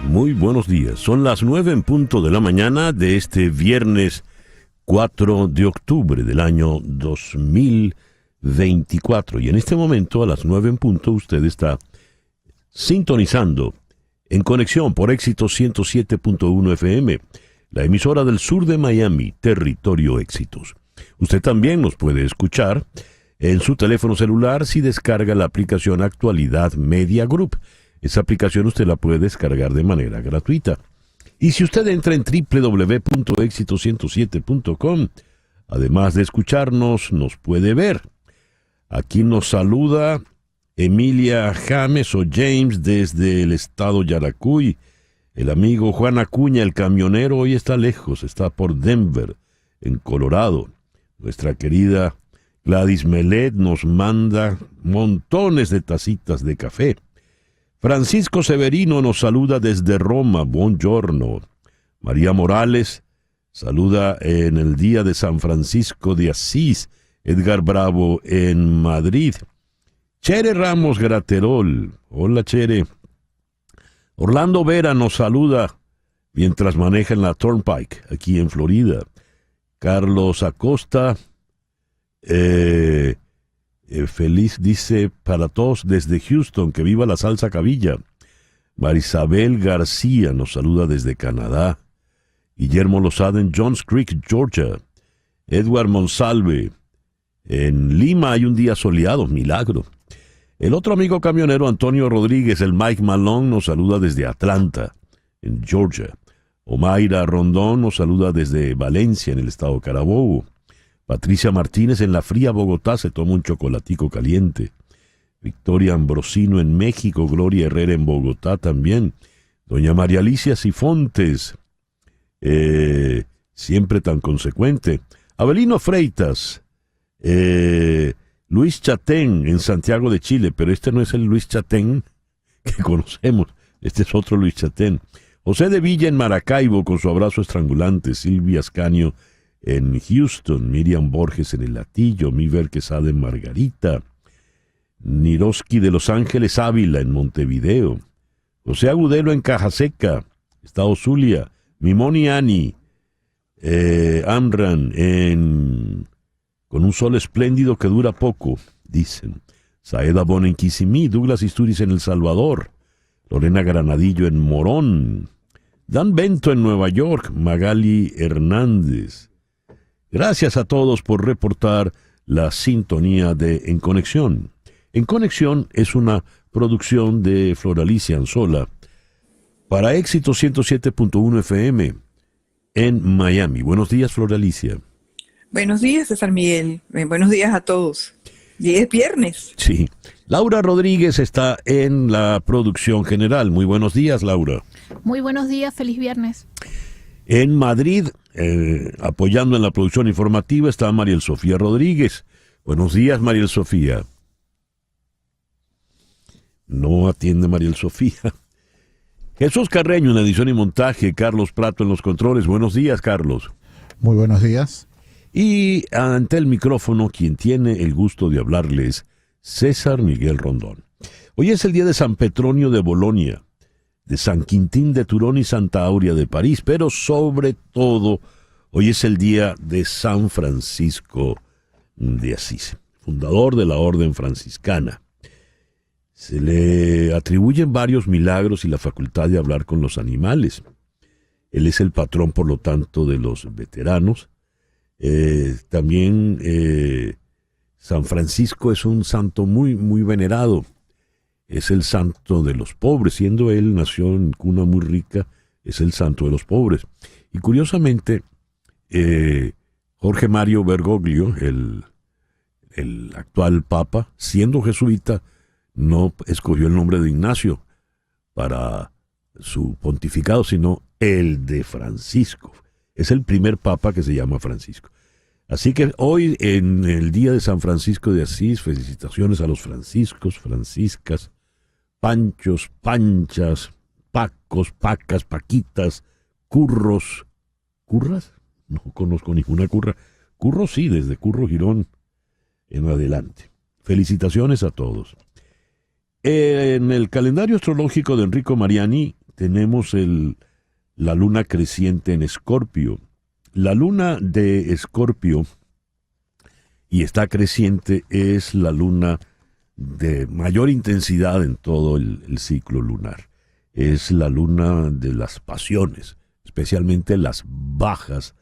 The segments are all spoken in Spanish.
Muy buenos días. Son las 9 en punto de la mañana de este viernes 4 de octubre del año 2024. Y en este momento, a las 9 en punto, usted está sintonizando en conexión por Éxito 107.1 FM, la emisora del sur de Miami, Territorio Éxitos. Usted también nos puede escuchar en su teléfono celular si descarga la aplicación Actualidad Media Group. Esa aplicación usted la puede descargar de manera gratuita. Y si usted entra en www.exito107.com, además de escucharnos, nos puede ver. Aquí nos saluda Emilia James o James desde el estado Yaracuy. El amigo Juan Acuña, el camionero, hoy está lejos, está por Denver, en Colorado. Nuestra querida Gladys Melet nos manda montones de tacitas de café. Francisco Severino nos saluda desde Roma, buongiorno. María Morales saluda en el día de San Francisco de Asís. Edgar Bravo en Madrid. Chere Ramos Graterol, hola Chere. Orlando Vera nos saluda mientras maneja en la Turnpike, aquí en Florida. Carlos Acosta, feliz dice para todos desde Houston, que viva la salsa cabilla. Marisabel García nos saluda desde Canadá. Guillermo Lozada en Johns Creek, Georgia. Edward Monsalve, en Lima hay un día soleado, milagro. El otro amigo camionero Antonio Rodríguez, el Mike Malone, nos saluda desde Atlanta, en Georgia. Omaira Rondón nos saluda desde Valencia, en el estado Carabobo. Patricia Martínez en la fría Bogotá se toma un chocolatico caliente. Victoria Ambrosino en México, Gloria Herrera en Bogotá también. Doña María Alicia Sifontes, siempre tan consecuente. Abelino Freitas, Luis Chatén en Santiago de Chile, pero este no es el Luis Chatén que conocemos, este es otro Luis Chatén. José de Villa en Maracaibo con su abrazo estrangulante. Silvia Ascanio en Houston, Miriam Borges en El Latillo, Miver Quesada en Margarita, Niroski de Los Ángeles Ávila en Montevideo, José Agudelo en Cajaseca, Estado Zulia, Mimoni Ani, Amran con un sol espléndido que dura poco, dicen. Saeda Bon en Kissimmee, Douglas Isturiz en El Salvador, Lorena Granadillo en Morón, Dan Bento en Nueva York, Magali Hernández. Gracias a todos por reportar la sintonía de En Conexión. En Conexión es una producción de Floralicia Anzola para Éxito 107.1 FM en Miami. Buenos días, Floralicia. Buenos días, César Miguel. Buenos días a todos. Y es viernes. Sí. Laura Rodríguez está en la producción general. Muy buenos días, Laura. Muy buenos días, feliz viernes. En Madrid, apoyando en la producción informativa, está Mariel Sofía Rodríguez. Buenos días, Mariel Sofía. No atiende Mariel Sofía. Jesús Carreño en la edición y montaje, Carlos Prato en los controles. Buenos días, Carlos. Muy buenos días. Y ante el micrófono, quien tiene el gusto de hablarles, César Miguel Rondón. Hoy es el día de San Petronio de Bolonia, de San Quintín de Turón y Santa Aurea de París, pero sobre todo, hoy es el día de San Francisco de Asís, fundador de la Orden Franciscana. Se le atribuyen varios milagros y la facultad de hablar con los animales. Él es el patrón, por lo tanto, de los veteranos. También San Francisco es un santo muy, muy venerado. Es el santo de los pobres. Siendo él, nació en cuna muy rica, es el santo de los pobres. Y curiosamente, Jorge Mario Bergoglio, el actual papa, siendo jesuita, no escogió el nombre de Ignacio para su pontificado, sino el de Francisco. Es el primer papa que se llama Francisco. Así que hoy, en el día de San Francisco de Asís, felicitaciones a los franciscos, franciscas, panchos, panchas, pacos, pacas, paquitas, curros. ¿Curras? No conozco ninguna curra. Curros sí, desde Curro Girón en adelante. Felicitaciones a todos. En el calendario astrológico de Enrico Mariani, tenemos la luna creciente en Escorpio. La luna de Escorpio, y está creciente, es la luna de mayor intensidad en todo el ciclo lunar. Es la luna de las pasiones, especialmente las bajas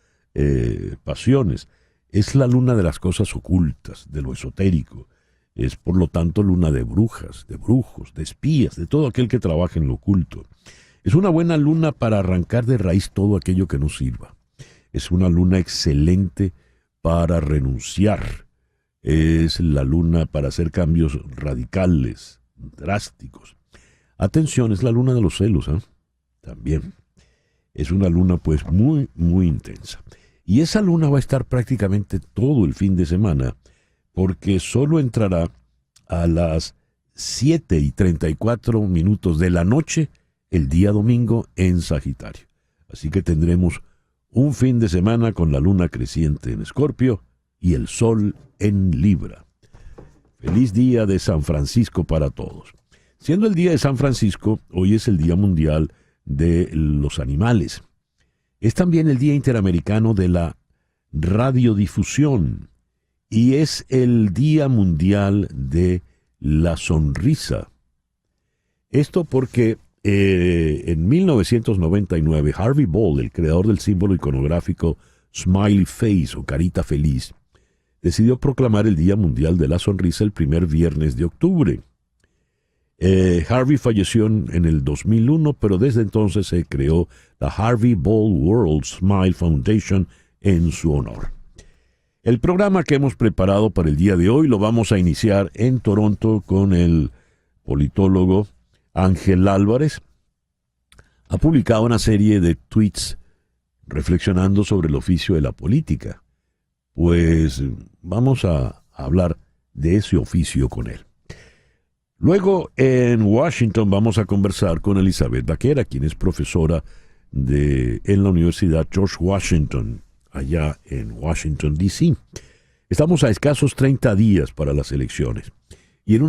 pasiones. Es la luna de las cosas ocultas, de lo esotérico. Es por lo tanto luna de brujas, de brujos, de espías, de todo aquel que trabaja en lo oculto. Es una buena luna para arrancar de raíz todo aquello que no sirva. Es una luna excelente para renunciar. Es la luna para hacer cambios radicales, drásticos. Atención, es la luna de los celos, ¿eh? También. Es una luna pues muy, muy intensa. Y esa luna va a estar prácticamente todo el fin de semana, porque solo entrará a las 7:34 de la noche el día domingo en Sagitario. Así que tendremos un fin de semana con la luna creciente en Escorpio y el sol en Libra. Feliz día de San Francisco para todos. Siendo el día de San Francisco, hoy es el Día Mundial de los Animales. Es también el Día Interamericano de la Radiodifusión y es el Día Mundial de la Sonrisa. Esto porque en 1999 Harvey Ball, el creador del símbolo iconográfico Smiley Face o carita feliz, decidió proclamar el Día Mundial de la Sonrisa el primer viernes de octubre. Harvey falleció en el 2001, pero desde entonces se creó la Harvey Ball World Smile Foundation en su honor. El programa que hemos preparado para el día de hoy lo vamos a iniciar en Toronto con el politólogo Ángel Álvarez. Ha publicado una serie de tweets reflexionando sobre el oficio de la política. Pues vamos a hablar de ese oficio con él. Luego en Washington vamos a conversar con Elizabeth Vaquera, quien es profesora en la Universidad George Washington, allá en Washington, D.C. Estamos a escasos 30 días para las elecciones y en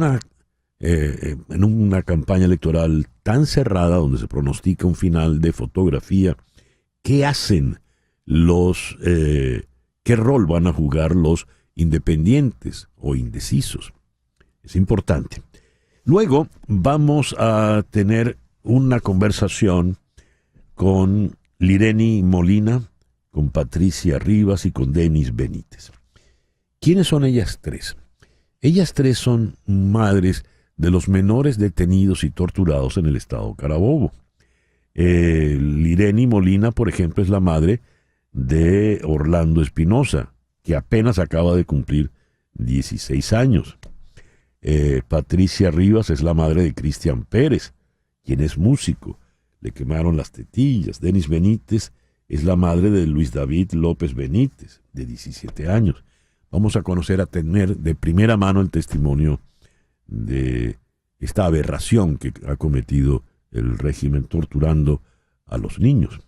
una campaña electoral tan cerrada donde se pronostica un final de fotografía, ¿qué hacen qué rol van a jugar los independientes o indecisos? Es importante. Luego vamos a tener una conversación con Lireni Molina, con Patricia Rivas y con Denis Benítez. ¿Quiénes son ellas tres? Ellas tres son madres de los menores detenidos y torturados en el estado Carabobo. Lireni Molina, por ejemplo, es la madre de Orlando Espinosa, que apenas acaba de cumplir 16 años. Patricia Rivas es la madre de Cristian Pérez, quien es músico. Le quemaron las tetillas. Denis Benítez es la madre de Luis David López Benítez, de 17 años. Vamos a tener de primera mano el testimonio de esta aberración que ha cometido el régimen torturando a los niños.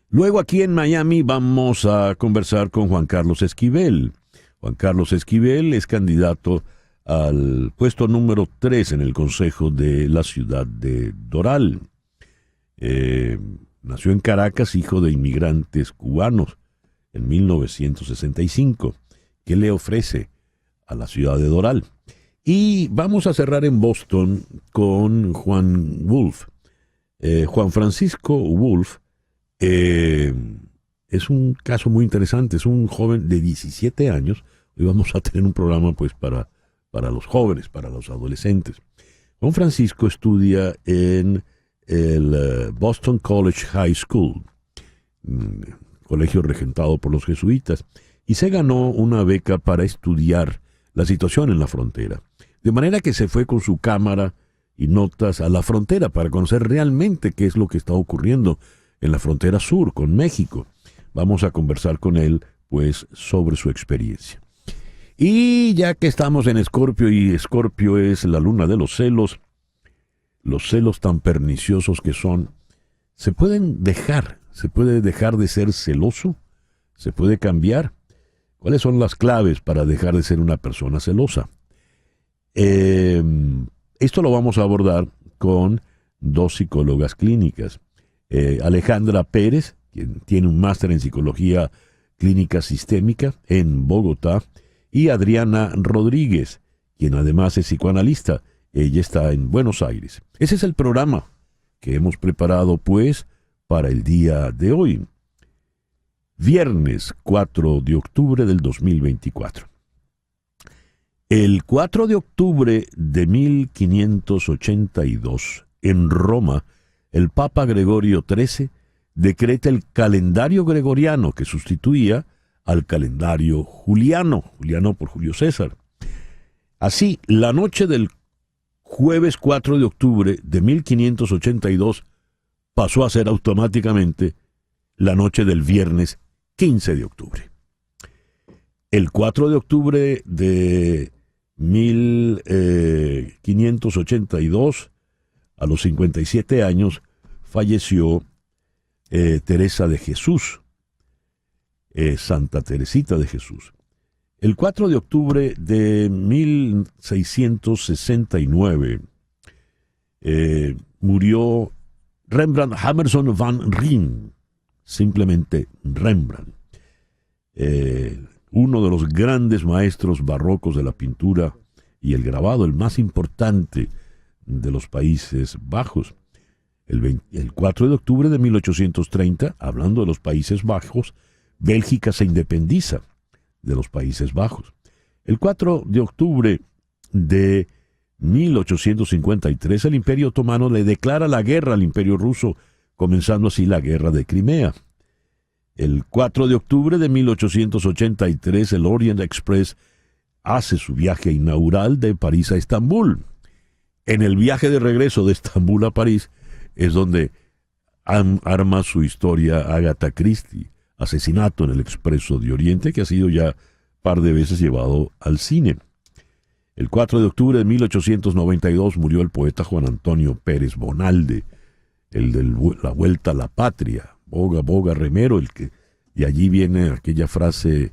Luego aquí en Miami vamos a conversar con Juan Carlos Esquivel. Juan Carlos Esquivel es candidato al puesto número 3 en el Consejo de la ciudad de Doral. Nació en Caracas, hijo de inmigrantes cubanos, en 1965. ¿Qué le ofrece a la ciudad de Doral? Y vamos a cerrar en Boston con Juan Wolf. Juan Francisco Wolf es un caso muy interesante. Es un joven de 17 años. Hoy vamos a tener un programa pues para los jóvenes, para los adolescentes. Juan Francisco estudia en el Boston College High School, colegio regentado por los jesuitas, y se ganó una beca para estudiar la situación en la frontera. De manera que se fue con su cámara y notas a la frontera para conocer realmente qué es lo que está ocurriendo en la frontera sur con México. Vamos a conversar con él pues sobre su experiencia. Y ya que estamos en Escorpio y Escorpio es la luna de los celos tan perniciosos que son, se puede dejar de ser celoso, se puede cambiar. ¿Cuáles son las claves para dejar de ser una persona celosa? Esto lo vamos a abordar con 2 psicólogas clínicas. Alejandra Pérez, quien tiene un máster en psicología clínica sistémica en Bogotá, y Adriana Rodríguez, quien además es psicoanalista. Ella está en Buenos Aires. Ese es el programa que hemos preparado, pues, para el día de hoy. Viernes 4 de octubre del 2024. El 4 de octubre de 1582, en Roma, el Papa Gregorio XIII decreta el calendario gregoriano que sustituía al calendario juliano por Julio César. Así, la noche del jueves 4 de octubre de 1582 pasó a ser automáticamente la noche del viernes 15 de octubre. El 4 de octubre de 1582, a los 57 años, falleció Teresa de Jesús, Santa Teresita de Jesús. El 4 de octubre de 1669 murió Rembrandt Hammerson van Rijn, simplemente Rembrandt, uno de los grandes maestros barrocos de la pintura y el grabado, el más importante de los Países Bajos. El 4 de octubre de 1830, hablando de los Países Bajos, Bélgica se independiza de los Países Bajos. El 4 de octubre de 1853, el Imperio Otomano le declara la guerra al Imperio Ruso, comenzando así la Guerra de Crimea. El 4 de octubre de 1883, el Orient Express hace su viaje inaugural de París a Estambul. En el viaje de regreso de Estambul a París es donde arma su historia Agatha Christie, Asesinato en el Expreso de Oriente, que ha sido ya par de veces llevado al cine. El 4 de octubre de 1892 murió el poeta Juan Antonio Pérez Bonalde, el de La Vuelta a la Patria, boga, boga, remero, y allí viene aquella frase,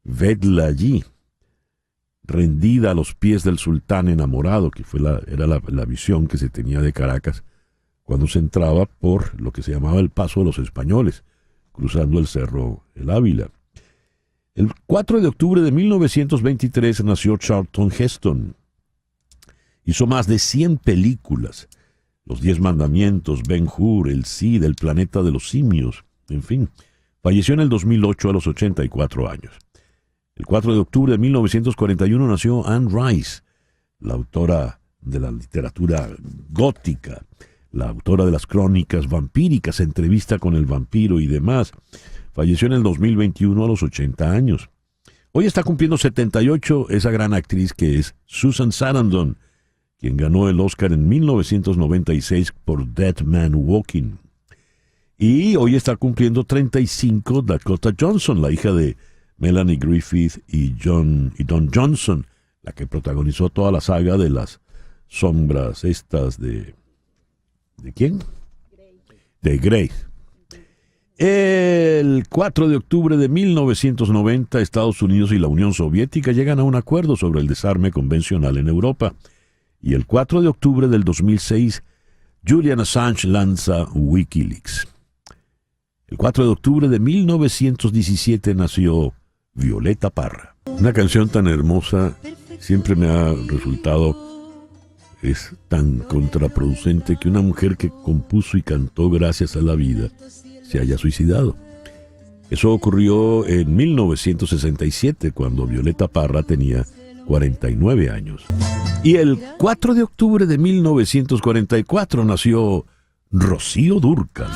vedla allí, rendida a los pies del sultán enamorado, que era la visión que se tenía de Caracas cuando se entraba por lo que se llamaba el Paso de los Españoles, cruzando el Cerro El Ávila. El 4 de octubre de 1923 nació Charlton Heston. Hizo más de 100 películas. Los 10 Mandamientos, Ben-Hur, El Cid, El Planeta de los Simios, en fin. Falleció en el 2008 a los 84 años. El 4 de octubre de 1941 nació Anne Rice, la autora de la literatura gótica, la autora de las crónicas vampíricas, Entrevista con el vampiro y demás. Falleció en el 2021 a los 80 años. Hoy está cumpliendo 78 esa gran actriz que es Susan Sarandon, quien ganó el Oscar en 1996 por Dead Man Walking. Y hoy está cumpliendo 35 Dakota Johnson, la hija de Melanie Griffith y Don Johnson, la que protagonizó toda la saga de las sombras estas ¿de quién? De Grey. El 4 de octubre de 1990, Estados Unidos y la Unión Soviética llegan a un acuerdo sobre el desarme convencional en Europa. Y el 4 de octubre del 2006, Julian Assange lanza Wikileaks. El 4 de octubre de 1917 nació Violeta Parra. Una canción tan hermosa siempre me ha resultado, es tan contraproducente que una mujer que compuso y cantó gracias a la vida se haya suicidado. Eso ocurrió en 1967, cuando Violeta Parra tenía 49 años. Y el 4 de octubre de 1944 nació Rocío Dúrcal,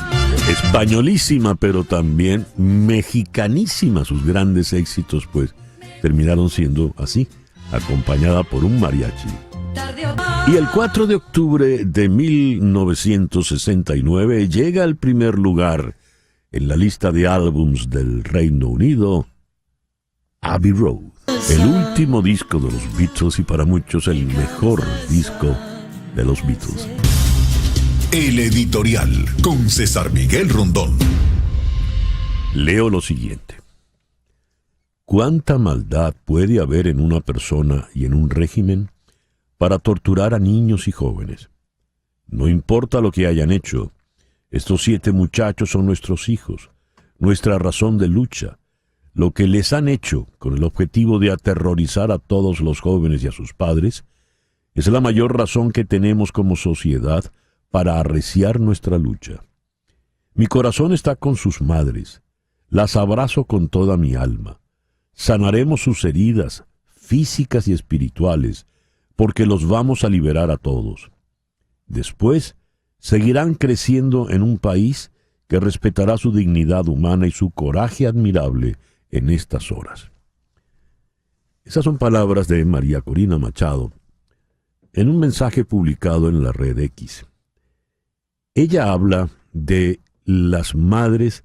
españolísima, pero también mexicanísima. Sus grandes éxitos, pues, terminaron siendo así, acompañada por un mariachi. Y el 4 de octubre de 1969 llega al primer lugar en la lista de álbums del Reino Unido, Abbey Road, el último disco de los Beatles y para muchos el mejor disco de los Beatles. El editorial con César Miguel Rondón. Leo lo siguiente. ¿Cuánta maldad puede haber en una persona y en un régimen para torturar a niños y jóvenes? No importa lo que hayan hecho, estos 7 muchachos son nuestros hijos, nuestra razón de lucha. Lo que les han hecho con el objetivo de aterrorizar a todos los jóvenes y a sus padres es la mayor razón que tenemos como sociedad para arreciar nuestra lucha. Mi corazón está con sus madres. Las abrazo con toda mi alma. Sanaremos sus heridas físicas y espirituales, porque los vamos a liberar a todos. Después, seguirán creciendo en un país que respetará su dignidad humana y su coraje admirable en estas horas. Esas son palabras de María Corina Machado en un mensaje publicado en la red X. Ella habla de las madres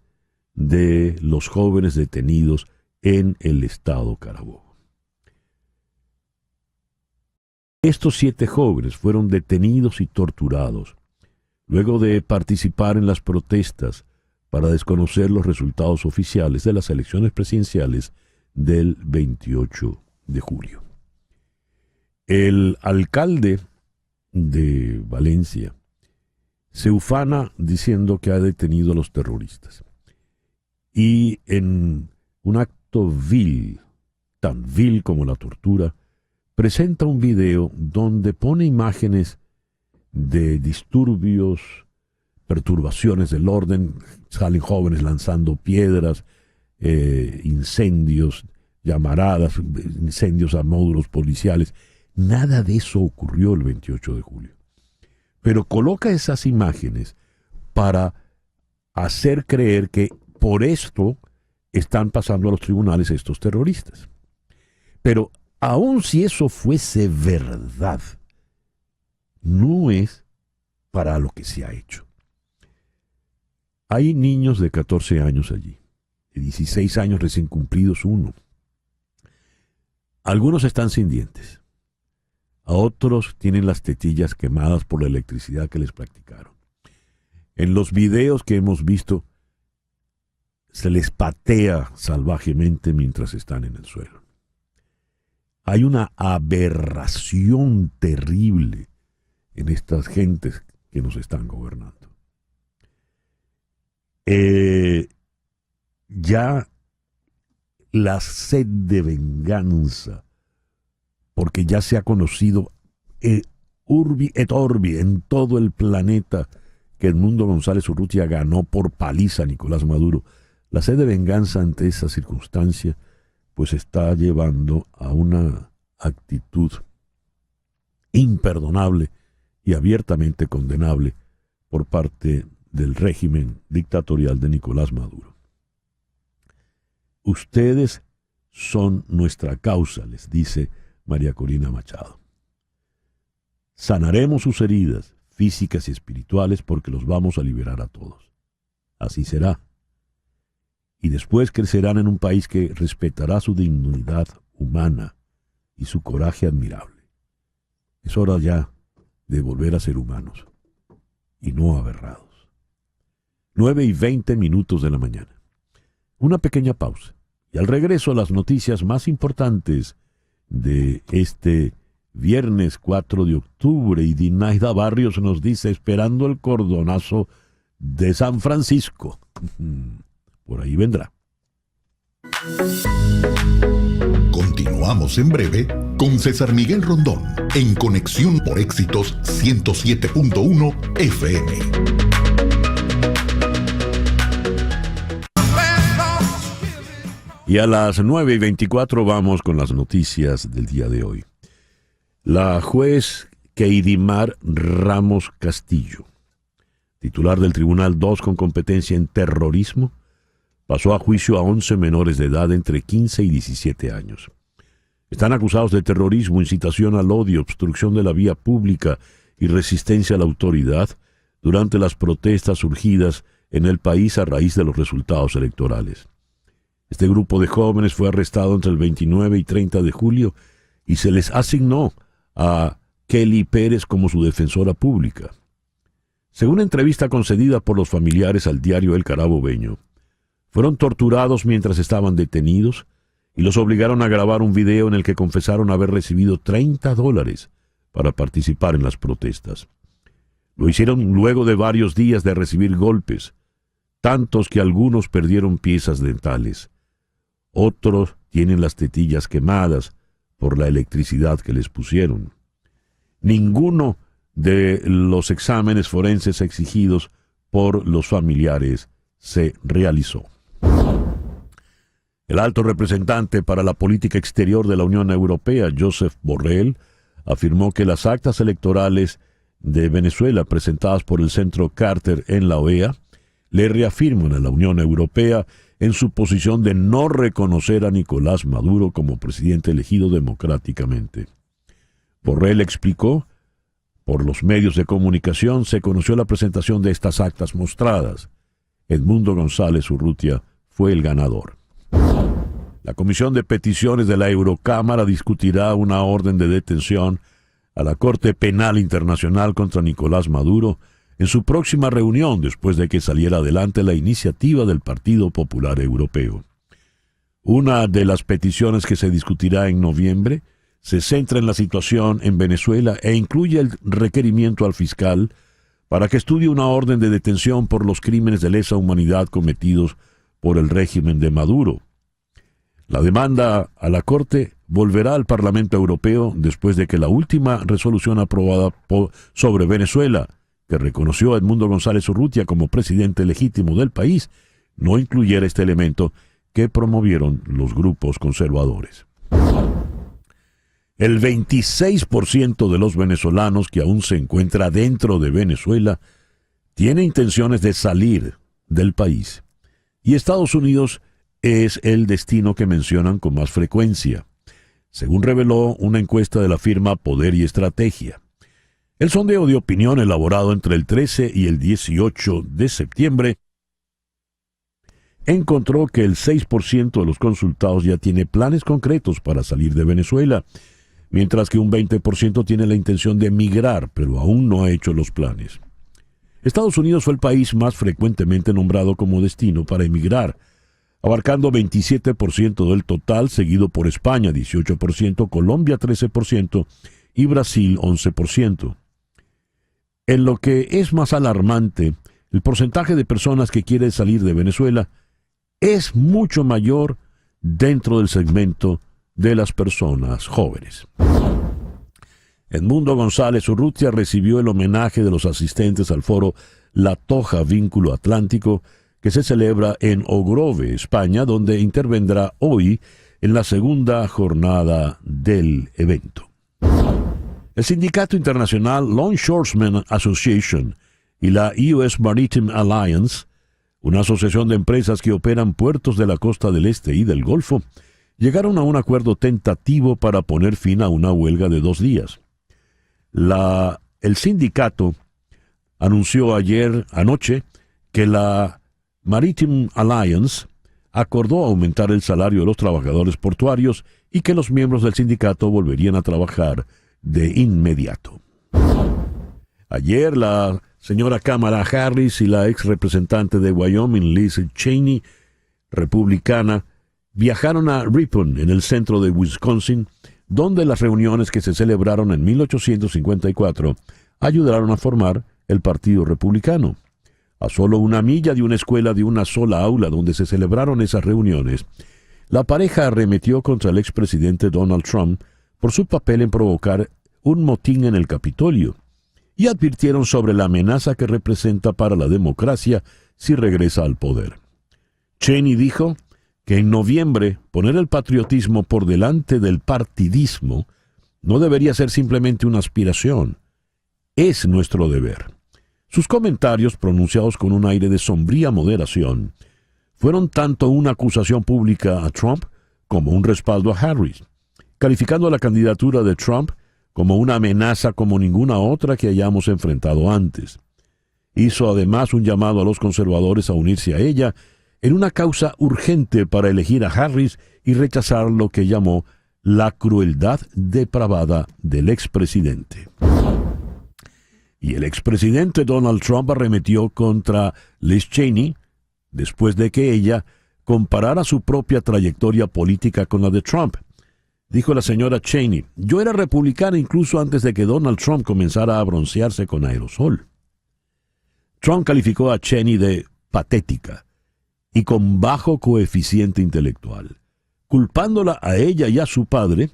de los jóvenes detenidos en el estado Carabobo. Estos 7 jóvenes fueron detenidos y torturados luego de participar en las protestas para desconocer los resultados oficiales de las elecciones presidenciales del 28 de julio. El alcalde de Valencia se ufana diciendo que ha detenido a los terroristas. Y en un acto vil, tan vil como la tortura, presenta un video donde pone imágenes de disturbios, perturbaciones del orden, salen jóvenes lanzando piedras, incendios, llamaradas, incendios a módulos policiales. Nada de eso ocurrió el 28 de julio. Pero coloca esas imágenes para hacer creer que por esto están pasando a los tribunales estos terroristas. Pero aun si eso fuese verdad, no es para lo que se ha hecho. Hay niños de 14 años allí, de 16 años recién cumplidos uno. Algunos están sin dientes. A otros tienen las tetillas quemadas por la electricidad que les practicaron. En los videos que hemos visto, se les patea salvajemente mientras están en el suelo. Hay una aberración terrible en estas gentes que nos están gobernando. Ya la sed de venganza, porque ya se ha conocido urbi et orbi en todo el planeta que Edmundo González Urrutia ganó por paliza a Nicolás Maduro. La sed de venganza ante esa circunstancia pues está llevando a una actitud imperdonable y abiertamente condenable por parte del régimen dictatorial de Nicolás Maduro. Ustedes son nuestra causa, les dice María Corina Machado. Sanaremos sus heridas físicas y espirituales porque los vamos a liberar a todos. Así será. Y después crecerán en un país que respetará su dignidad humana y su coraje admirable. Es hora ya de volver a ser humanos y no aberrados. 9:20 de la mañana. Una pequeña pausa y al regreso las noticias más importantes de este viernes 4 de octubre y Dinaida Barrios nos dice esperando el cordonazo de San Francisco. Por ahí vendrá. Continuamos en breve con César Miguel Rondón en Conexión por Éxitos 107.1 FM. Y a las 9:24 vamos con las noticias del día de hoy. La juez Keidimar Ramos Castillo, titular del Tribunal 2 con competencia en terrorismo, pasó a juicio a 11 menores de edad entre 15 y 17 años. Están acusados de terrorismo, incitación al odio, obstrucción de la vía pública y resistencia a la autoridad durante las protestas surgidas en el país a raíz de los resultados electorales. Este grupo de jóvenes fue arrestado entre el 29 y 30 de julio y se les asignó a Kelly Pérez como su defensora pública. Según una entrevista concedida por los familiares al diario El Carabobeño, fueron torturados mientras estaban detenidos y los obligaron a grabar un video en el que confesaron haber recibido $30 para participar en las protestas. Lo hicieron luego de varios días de recibir golpes, tantos que algunos perdieron piezas dentales. Otros tienen las tetillas quemadas por la electricidad que les pusieron. Ninguno de los exámenes forenses exigidos por los familiares se realizó. El alto representante para la política exterior de la Unión Europea, Josep Borrell, afirmó que las actas electorales de Venezuela presentadas por el Centro Carter en la OEA le reafirman a la Unión Europea en su posición de no reconocer a Nicolás Maduro como presidente elegido democráticamente. Borrell explicó: por los medios de comunicación se conoció la presentación de estas actas mostradas. Edmundo González Urrutia fue el ganador. La Comisión de Peticiones de la Eurocámara discutirá una orden de detención a la Corte Penal Internacional contra Nicolás Maduro en su próxima reunión después de que saliera adelante la iniciativa del Partido Popular Europeo. Una de las peticiones que se discutirá en noviembre se centra en la situación en Venezuela e incluye el requerimiento al fiscal para que estudie una orden de detención por los crímenes de lesa humanidad cometidos por el régimen de Maduro. La demanda a la Corte volverá al Parlamento Europeo después de que la última resolución aprobada sobre Venezuela, que reconoció a Edmundo González Urrutia como presidente legítimo del país, no incluyera este elemento que promovieron los grupos conservadores. El 26% de los venezolanos que aún se encuentra dentro de Venezuela tiene intenciones de salir del país, y Estados Unidos es el destino que mencionan con más frecuencia, según reveló una encuesta de la firma Poder y Estrategia. El sondeo de opinión elaborado entre el 13 y el 18 de septiembre encontró que el 6% de los consultados ya tiene planes concretos para salir de Venezuela, mientras que un 20% tiene la intención de emigrar, pero aún no ha hecho los planes. Estados Unidos fue el país más frecuentemente nombrado como destino para emigrar, abarcando 27% del total, seguido por España 18%, Colombia 13% y Brasil 11%. En lo que es más alarmante, el porcentaje de personas que quieren salir de Venezuela es mucho mayor dentro del segmento de las personas jóvenes. Edmundo González Urrutia recibió el homenaje de los asistentes al foro La Toja Vínculo Atlántico, que se celebra en Ogrove, España, donde intervendrá hoy en la segunda jornada del evento. El Sindicato Internacional Longshoremen Association y la US Maritime Alliance, una asociación de empresas que operan puertos de la costa del este y del Golfo, llegaron a un acuerdo tentativo para poner fin a una huelga de 2 días. El sindicato anunció anoche que la Maritime Alliance acordó aumentar el salario de los trabajadores portuarios y que los miembros del sindicato volverían a trabajar de inmediato. Ayer la señora Kamala Harris y la ex representante de Wyoming, Liz Cheney, republicana, viajaron a Ripon, en el centro de Wisconsin, donde las reuniones que se celebraron en 1854 ayudaron a formar el Partido Republicano. A solo 1 milla de una escuela de una sola aula donde se celebraron esas reuniones, la pareja arremetió contra el expresidente Donald Trump por su papel en provocar un motín en el Capitolio, y advirtieron sobre la amenaza que representa para la democracia si regresa al poder. Cheney dijo que en noviembre poner el patriotismo por delante del partidismo no debería ser simplemente una aspiración, es nuestro deber. Sus comentarios, pronunciados con un aire de sombría moderación, fueron tanto una acusación pública a Trump como un respaldo a Harris, calificando a la candidatura de Trump como una amenaza como ninguna otra que hayamos enfrentado antes. Hizo además un llamado a los conservadores a unirse a ella en una causa urgente para elegir a Harris y rechazar lo que llamó la crueldad depravada del expresidente. Y el expresidente Donald Trump arremetió contra Liz Cheney después de que ella comparara su propia trayectoria política con la de Trump. Dijo la señora Cheney: yo era republicana incluso antes de que Donald Trump comenzara a broncearse con aerosol. Trump calificó a Cheney de patética y con bajo coeficiente intelectual, culpándola a ella y a su padre,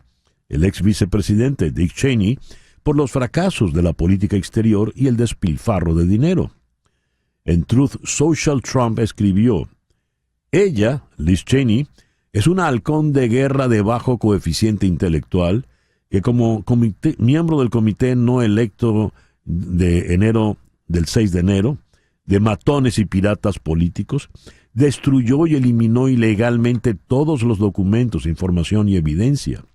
el ex vicepresidente Dick Cheney, por los fracasos de la política exterior y el despilfarro de dinero. En Truth Social, Trump escribió: ella, Liz Cheney, es una halcón de guerra de bajo coeficiente intelectual que como miembro del comité no electo del 6 de enero, de matones y piratas políticos, destruyó y eliminó ilegalmente todos los documentos, información y evidencia.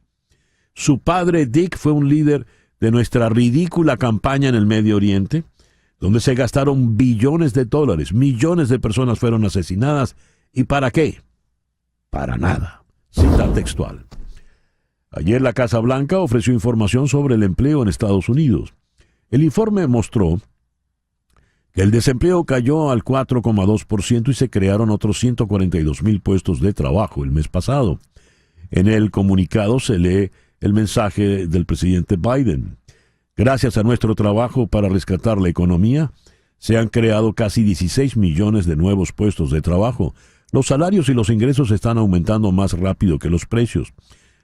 Su padre Dick fue un líder de nuestra ridícula campaña en el Medio Oriente, donde se gastaron billones de dólares, millones de personas fueron asesinadas. ¿Y para qué? Para nada. Cita textual. Ayer la Casa Blanca ofreció información sobre el empleo en Estados Unidos. El informe mostró que el desempleo cayó al 4,2% y se crearon otros 142,000 puestos de trabajo el mes pasado. En el comunicado se lee el mensaje del presidente Biden. Gracias a nuestro trabajo para rescatar la economía, se han creado casi 16 millones de nuevos puestos de trabajo. Los salarios y los ingresos están aumentando más rápido que los precios.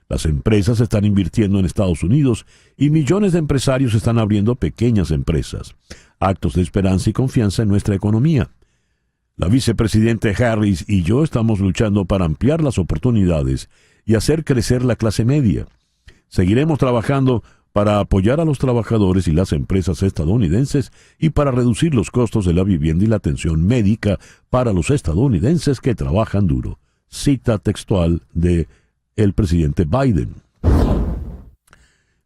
Las empresas están invirtiendo en Estados Unidos y millones de empresarios están abriendo pequeñas empresas. Actos de esperanza y confianza en nuestra economía. La vicepresidente Harris y yo estamos luchando para ampliar las oportunidades y hacer crecer la clase media. Seguiremos trabajando para apoyar a los trabajadores y las empresas estadounidenses y para reducir los costos de la vivienda y la atención médica para los estadounidenses que trabajan duro. Cita textual de el presidente Biden.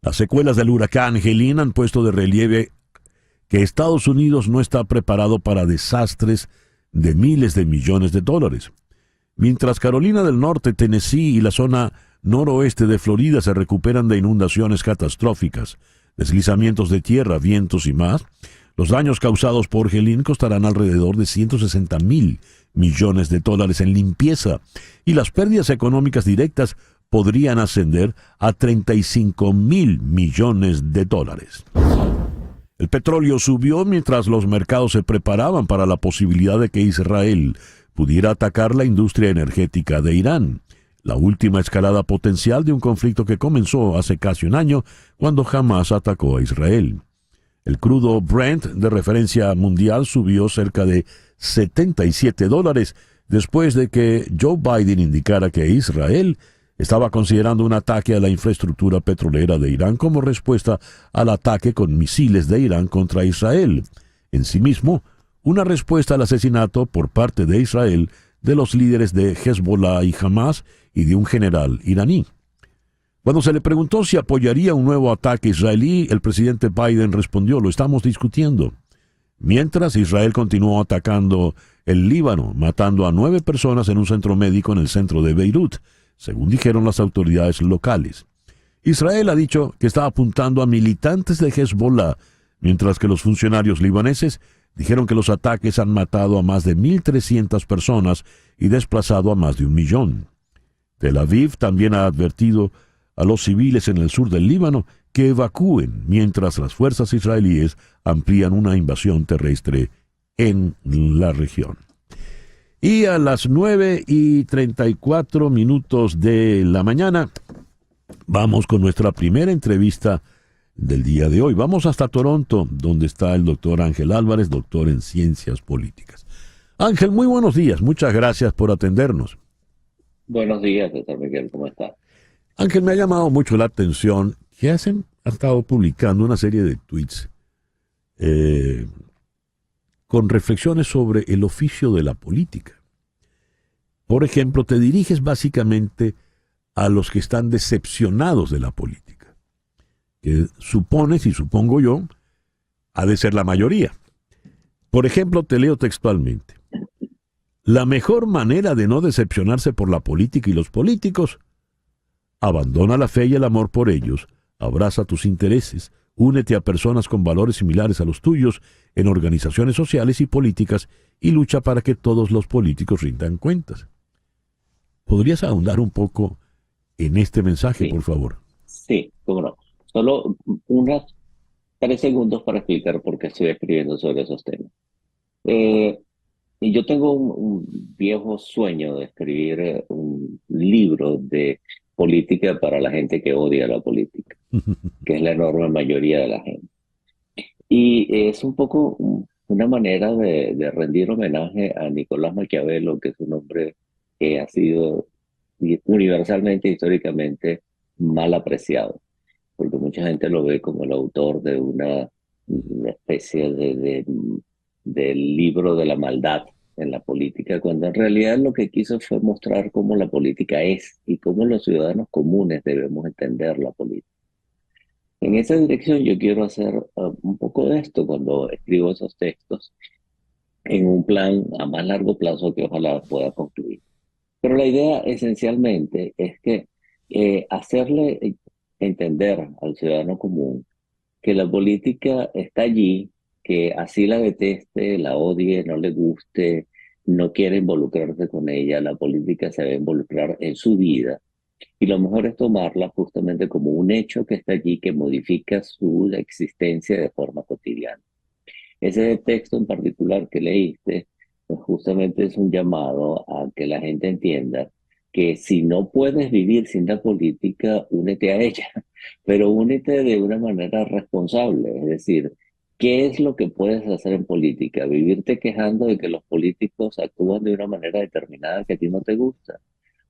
Las secuelas del huracán Helene han puesto de relieve que Estados Unidos no está preparado para desastres de miles de millones de dólares. Mientras Carolina del Norte, Tennessee y la zona noroeste de Florida se recuperan de inundaciones catastróficas, deslizamientos de tierra, vientos y más, los daños causados por Helene costarán alrededor de 160,000 millones de dólares en limpieza y las pérdidas económicas directas podrían ascender a 35,000 millones de dólares. El petróleo subió mientras los mercados se preparaban para la posibilidad de que Israel pudiera atacar la industria energética de Irán, la última escalada potencial de un conflicto que comenzó hace casi un año cuando Hamás atacó a Israel. El crudo Brent de referencia mundial subió cerca de $77 después de que Joe Biden indicara que Israel estaba considerando un ataque a la infraestructura petrolera de Irán como respuesta al ataque con misiles de Irán contra Israel. En sí mismo, una respuesta al asesinato por parte de Israel de los líderes de Hezbollah y Hamás y de un general iraní. Cuando se le preguntó si apoyaría un nuevo ataque israelí, el presidente Biden respondió: lo estamos discutiendo. Mientras, Israel continuó atacando el Líbano, matando a 9 personas en un centro médico en el centro de Beirut, según dijeron las autoridades locales. Israel ha dicho que está apuntando a militantes de Hezbollah, mientras que los funcionarios libaneses dijeron que los ataques han matado a más de 1,300 personas y desplazado a más de 1 millón. Tel Aviv también ha advertido a los civiles en el sur del Líbano que evacúen mientras las fuerzas israelíes amplían una invasión terrestre en la región. Y a las 9:34 de la mañana vamos con nuestra primera entrevista del día de hoy. Vamos hasta Toronto, donde está el doctor Ángel Álvarez, doctor en Ciencias Políticas. Ángel, muy buenos días. Muchas gracias por atendernos. Buenos días, César Miguel. ¿Cómo está? Ángel, me ha llamado mucho la atención que han estado publicando una serie de tweets con reflexiones sobre el oficio de la política. Por ejemplo, te diriges básicamente a los que están decepcionados de la política, que supones y supongo yo ha de ser la mayoría. Por ejemplo, te leo textualmente: la mejor manera de no decepcionarse por la política y los políticos: abandona la fe y el amor por ellos, abraza tus intereses, únete a personas con valores similares a los tuyos en organizaciones sociales y políticas y lucha para que todos los políticos rindan cuentas. ¿Podrías ahondar un poco en este mensaje, por favor? Sí, cómo no. Solo unos 3 segundos para explicar por qué estoy escribiendo sobre esos temas. Eh, y yo tengo un viejo sueño de escribir un libro de política para la gente que odia la política, que es la enorme mayoría de la gente. Y es un poco una manera de rendir homenaje a Nicolás Maquiavelo, que es un hombre que ha sido universalmente, históricamente mal apreciado, porque mucha gente lo ve como el autor de una especie del libro de la maldad en la política, cuando en realidad lo que quiso fue mostrar cómo la política es y cómo los ciudadanos comunes debemos entender la política. En esa dirección yo quiero hacer un poco de esto cuando escribo esos textos en un plan a más largo plazo que ojalá pueda concluir. Pero la idea esencialmente es que hacerle entender al ciudadano común que la política está allí, que así la deteste, la odie, no le guste, no quiere involucrarse con ella, la política se debe involucrar en su vida. Y lo mejor es tomarla justamente como un hecho que está allí, que modifica su existencia de forma cotidiana. Ese texto en particular que leíste, pues justamente es un llamado a que la gente entienda que si no puedes vivir sin la política, únete a ella, pero únete de una manera responsable. Es decir, ¿qué es lo que puedes hacer en política? ¿Vivirte quejando de que los políticos actúan de una manera determinada que a ti no te gusta?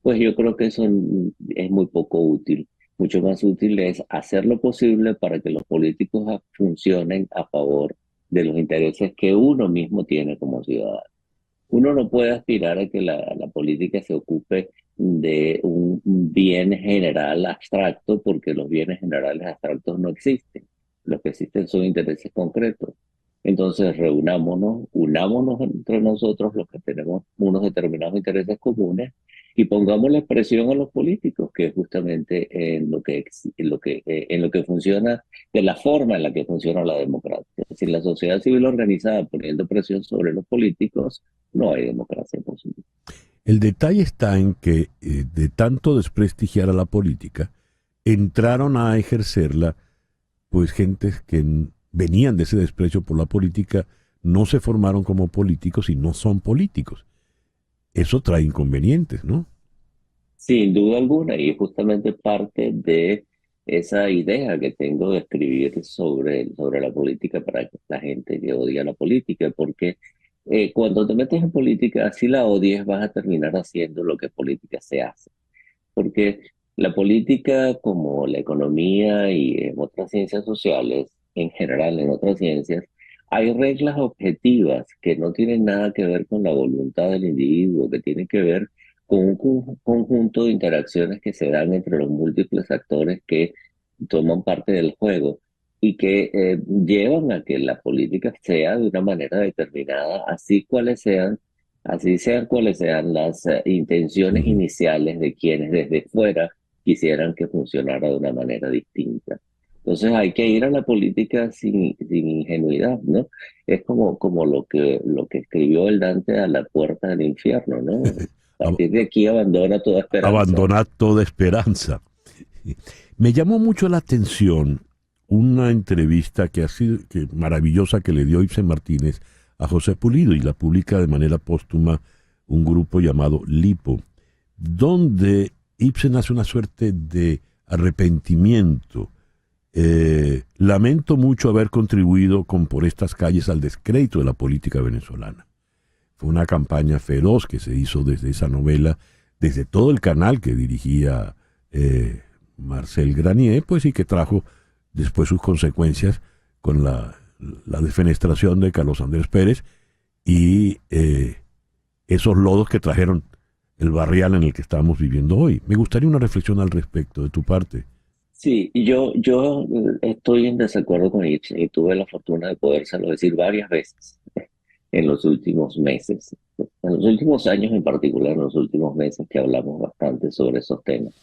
Pues yo creo que eso es muy poco útil. Mucho más útil es hacer lo posible para que los políticos funcionen a favor de los intereses que uno mismo tiene como ciudadano. Uno no puede aspirar a que la política se ocupe de un bien general abstracto, porque los bienes generales abstractos no existen. Lo que existen son intereses concretos. Entonces, reunámonos, unámonos entre nosotros los que tenemos unos determinados intereses comunes y pongamos la presión a los políticos, que es justamente en lo que funciona, de la forma en la que funciona la democracia. Si la sociedad civil organizada poniendo presión sobre los políticos, no hay democracia posible. El detalle está en que de tanto desprestigiar a la política, entraron a ejercerla pues gentes que venían de ese desprecio por la política, no se formaron como políticos y no son políticos. Eso trae inconvenientes, ¿no? Sin duda alguna, y justamente parte de esa idea que tengo de escribir sobre la política para la gente que odia la política, porque cuando te metes en política, si la odies, vas a terminar haciendo lo que política se hace. Porque la política, como la economía y en otras ciencias sociales, en general en otras ciencias, hay reglas objetivas que no tienen nada que ver con la voluntad del individuo, que tienen que ver con un conjunto de interacciones que se dan entre los múltiples actores que toman parte del juego y que llevan a que la política sea de una manera determinada, así sean cuales sean las intenciones Ujú. iniciales de quienes desde fuera quisieran que funcionara de una manera distinta. Entonces hay que ir a la política sin ingenuidad, ¿no? Es como lo que escribió el Dante a la puerta del infierno, ¿no? A Ab- partir de aquí abandona toda esperanza. Abandonar toda esperanza. Me llamó mucho la atención una entrevista que ha sido maravillosa que le dio Ibsen Martínez a José Pulido y la publica de manera póstuma un grupo llamado Lipo, donde Ibsen hace una suerte de arrepentimiento. Lamento mucho haber contribuido con por estas calles al descrédito de la política venezolana. Fue una campaña feroz que se hizo desde esa novela, desde todo el canal que dirigía Marcel Granier, pues y que trajo después sus consecuencias con la defenestración de Carlos Andrés Pérez y esos lodos que trajeron el barrial en el que estamos viviendo hoy. Me gustaría una reflexión al respecto de tu parte. Sí, y yo estoy en desacuerdo con Ibsen y tuve la fortuna de podérselo decir varias veces en los últimos meses, en los últimos años en particular, en los últimos meses que hablamos bastante sobre esos temas.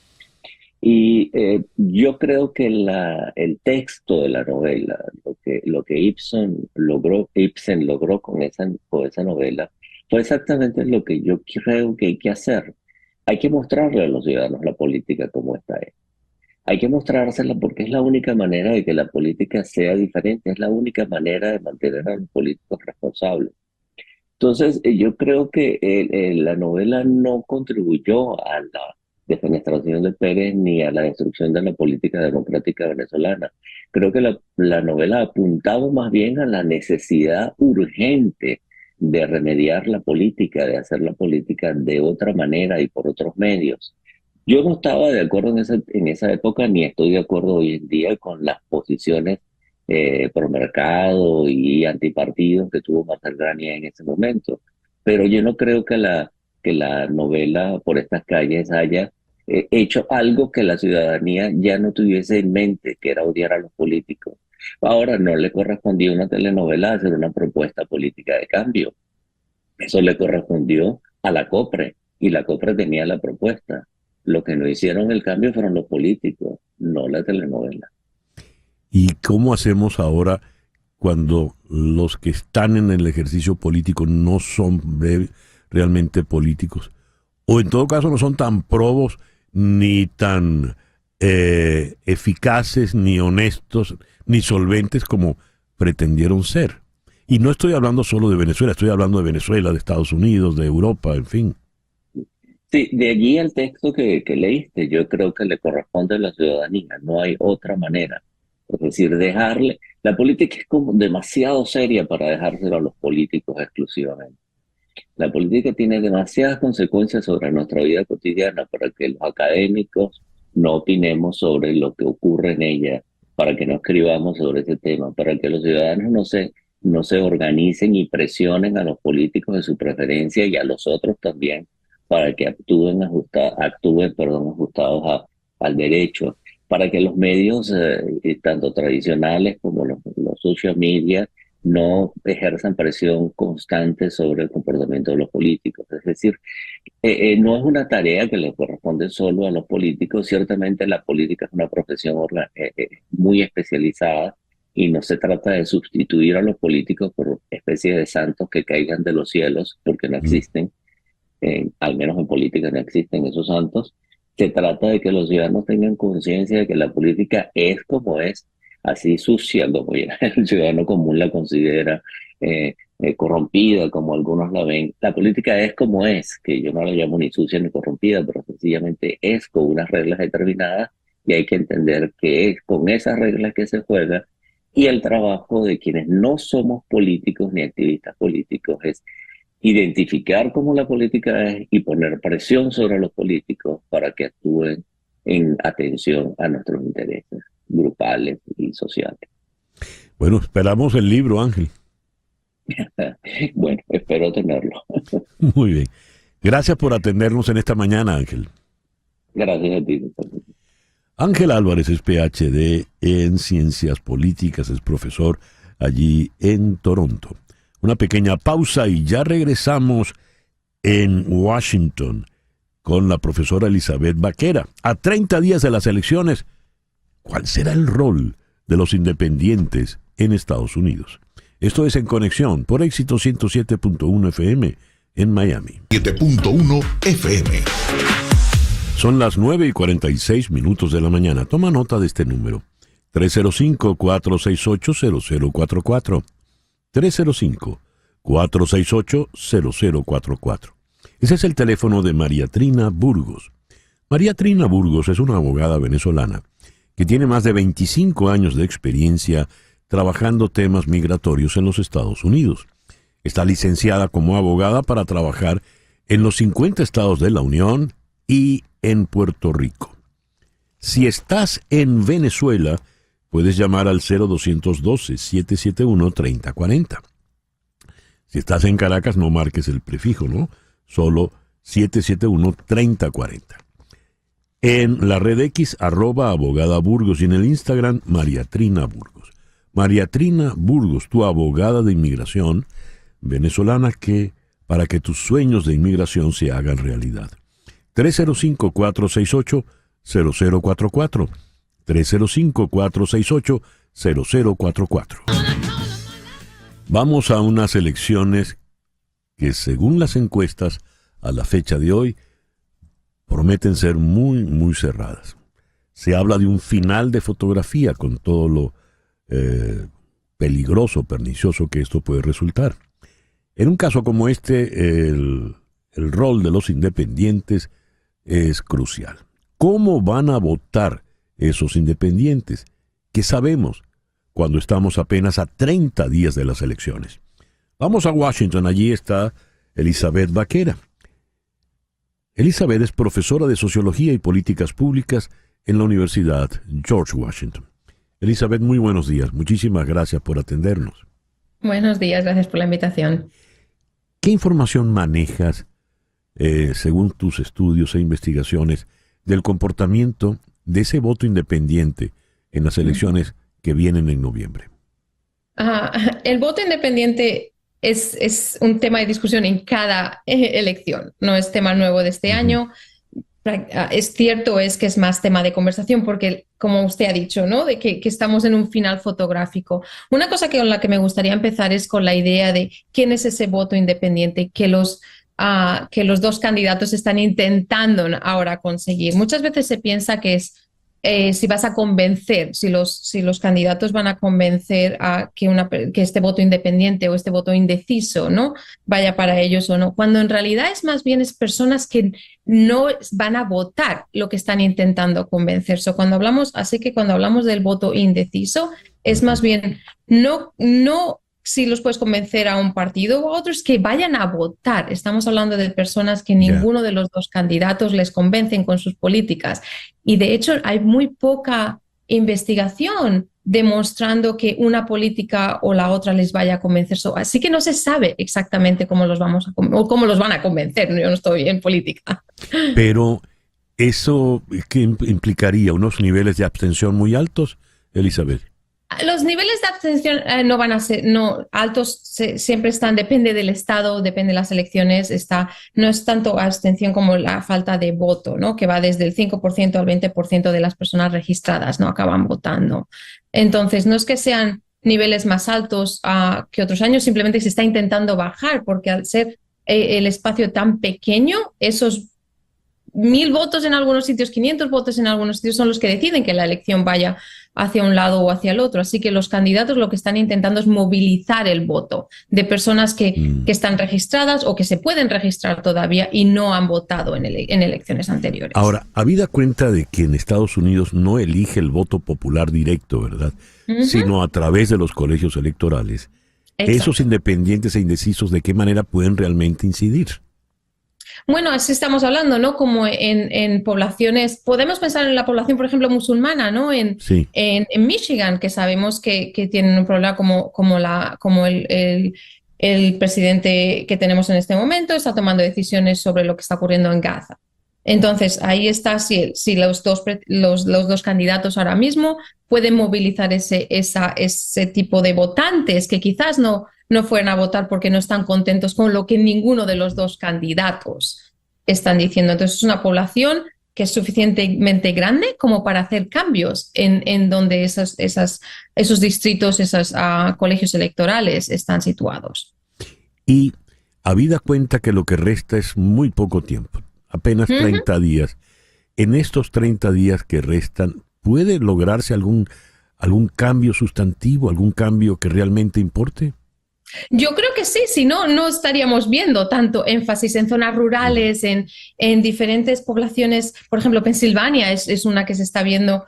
Y yo creo que el texto de la novela, lo que Ibsen logró con esa novela, fue exactamente lo que yo creo que hay que hacer. Hay que mostrarle a los ciudadanos la política como está es. Hay que mostrársela porque es la única manera de que la política sea diferente, es la única manera de mantener a los políticos responsables. Entonces, yo creo que la novela no contribuyó a la defenestración de Pérez ni a la destrucción de la política democrática venezolana. Creo que la novela apuntaba más bien a la necesidad urgente de remediar la política, de hacer la política de otra manera y por otros medios. Yo no estaba de acuerdo en esa época, ni estoy de acuerdo hoy en día con las posiciones pro mercado y antipartidos que tuvo Marcel Granier en ese momento. Pero yo no creo que la novela por estas calles haya hecho algo que la ciudadanía ya no tuviese en mente, que era odiar a los políticos. Ahora no le correspondía a una telenovela hacer una propuesta política de cambio. Eso le correspondió a la COPRE, y la COPRE tenía la propuesta. Lo que no hicieron el cambio fueron los políticos, no la telenovela. ¿Y cómo hacemos ahora cuando los que están en el ejercicio político no son realmente políticos? O en todo caso no son tan probos, ni tan eficaces, ni honestos, ni solventes como pretendieron ser. Y no estoy hablando solo de Venezuela, estoy hablando de Venezuela, de Estados Unidos, de Europa, en fin. Sí, de allí el texto que leíste, yo creo que le corresponde a la ciudadanía, no hay otra manera. Es decir, la política es como demasiado seria para dejárselo a los políticos exclusivamente. La política tiene demasiadas consecuencias sobre nuestra vida cotidiana para que los académicos no opinemos sobre lo que ocurre en ella, para que no escribamos sobre ese tema, para que los ciudadanos no se organicen y presionen a los políticos de su preferencia y a los otros también, para que actúen ajustados al derecho, para que los medios, tanto tradicionales como los social media, no ejerzan presión constante sobre el comportamiento de los políticos. Es decir, no es una tarea que le corresponde solo a los políticos. Ciertamente la política es una profesión muy especializada y no se trata de sustituir a los políticos por especies de santos que caigan de los cielos, porque no existen, al menos en política no existen esos santos. Se trata de que los ciudadanos tengan conciencia de que la política es como es, así sucia como el ciudadano común la considera, corrompida como algunos la ven. La política es como es, que yo no la llamo ni sucia ni corrompida, pero sencillamente es con unas reglas determinadas y hay que entender que es con esas reglas que se juega, y el trabajo de quienes no somos políticos ni activistas políticos es identificar cómo la política es y poner presión sobre los políticos para que actúen en atención a nuestros intereses grupales y sociales. Bueno, esperamos el libro, Ángel. Bueno, espero tenerlo. Muy bien. Gracias por atendernos en esta mañana, Ángel. Gracias a ti. Ángel Álvarez es PhD en Ciencias Políticas, es profesor allí en Toronto. Una pequeña pausa y ya regresamos en Washington con la profesora Elizabeth Vaquera. A 30 días de las elecciones, ¿cuál será el rol de los independientes en Estados Unidos? Esto es En Conexión por Éxito 107.1 FM en Miami. 7.1 FM. Son las 9:46 de la mañana. Toma nota de este número. 305-468-0044. 305-468-0044. Ese es el teléfono de María Trina Burgos. María Trina Burgos es una abogada venezolana que tiene más de 25 años de experiencia trabajando temas migratorios en los Estados Unidos. Está licenciada como abogada para trabajar en los 50 estados de la Unión y en Puerto Rico. Si estás en Venezuela, puedes llamar al 0212-771-3040. Si estás en Caracas, no marques el prefijo, ¿no? Solo 771-3040. En la red X, @abogada Burgos, y en el Instagram, María Trina Burgos. María Trina Burgos, tu abogada de inmigración venezolana, para que tus sueños de inmigración se hagan realidad. 305-468-0044. 305-468-0044. Vamos a unas elecciones que, según las encuestas, a la fecha de hoy, prometen ser muy, muy cerradas. Se habla de un final de fotografía con todo lo peligroso, pernicioso que esto puede resultar. En un caso como este, el rol de los independientes es crucial. ¿Cómo van a votar esos independientes? ¿Qué sabemos cuando estamos apenas a 30 días de las elecciones? Vamos a Washington, allí está Elizabeth Vaquera. Elizabeth es profesora de Sociología y Políticas Públicas en la Universidad George Washington. Elizabeth, muy buenos días. Muchísimas gracias por atendernos. Buenos días, gracias por la invitación. ¿Qué información manejas, según tus estudios e investigaciones, del comportamiento de ese voto independiente en las elecciones que vienen en noviembre? El voto independiente es un tema de discusión en cada elección, no es tema nuevo de este año. Es cierto, es que es más tema de conversación porque, como usted ha dicho, ¿no? De que estamos en un final fotográfico. Una cosa con la que me gustaría empezar es con la idea de quién es ese voto independiente que los dos candidatos están intentando ahora conseguir. Muchas veces se piensa que es si vas a convencer, si los candidatos van a convencer a que este voto independiente o este voto indeciso, ¿no?, vaya para ellos o no, cuando en realidad es más bien personas que no van a votar lo que están intentando convencer. Así que cuando hablamos del voto indeciso, es más bien no si los puedes convencer a un partido o a otros que vayan a votar. Estamos hablando de personas que ninguno de los dos candidatos les convencen con sus políticas. Y de hecho hay muy poca investigación demostrando que una política o la otra les vaya a convencer. Así que no se sabe exactamente cómo los van a convencer. Yo no estoy en política. Pero eso ¿qué implicaría? ¿Unos niveles de abstención muy altos, Elizabeth? Los niveles de abstención no van a ser altos, siempre están, depende del estado, depende de las elecciones, no es tanto abstención como la falta de voto, ¿no?, que va desde el 5% al 20% de las personas registradas, ¿no?, acaban votando. Entonces, no es que sean niveles más altos que otros años, simplemente se está intentando bajar, porque al ser el espacio tan pequeño, esos 1.000 votos en algunos sitios, 500 votos en algunos sitios son los que deciden que la elección vaya hacia un lado o hacia el otro. Así que los candidatos lo que están intentando es movilizar el voto de personas que están registradas o que se pueden registrar todavía y no han votado en elecciones anteriores. Ahora, habida cuenta de que en Estados Unidos no elige el voto popular directo, ¿verdad?, sino a través de los colegios electorales. Exacto. Esos independientes e indecisos, ¿de qué manera pueden realmente incidir? Bueno, así estamos hablando, ¿no? Como en poblaciones, podemos pensar en la población, por ejemplo, musulmana, ¿no? En Michigan, que sabemos que tienen un problema como el presidente que tenemos en este momento está tomando decisiones sobre lo que está ocurriendo en Gaza. Entonces, ahí está, si los dos candidatos ahora mismo pueden movilizar ese tipo de votantes que quizás no fueran a votar porque no están contentos con lo que ninguno de los dos candidatos están diciendo. Entonces es una población que es suficientemente grande como para hacer cambios en donde esos distritos, esos colegios electorales están situados. Y habida cuenta que lo que resta es muy poco tiempo, apenas 30 días, en estos 30 días que restan, ¿puede lograrse algún cambio sustantivo, algún cambio que realmente importe? Yo creo que sí, si no, no estaríamos viendo tanto énfasis en zonas rurales, en diferentes poblaciones. Por ejemplo, Pensilvania es una que se está viendo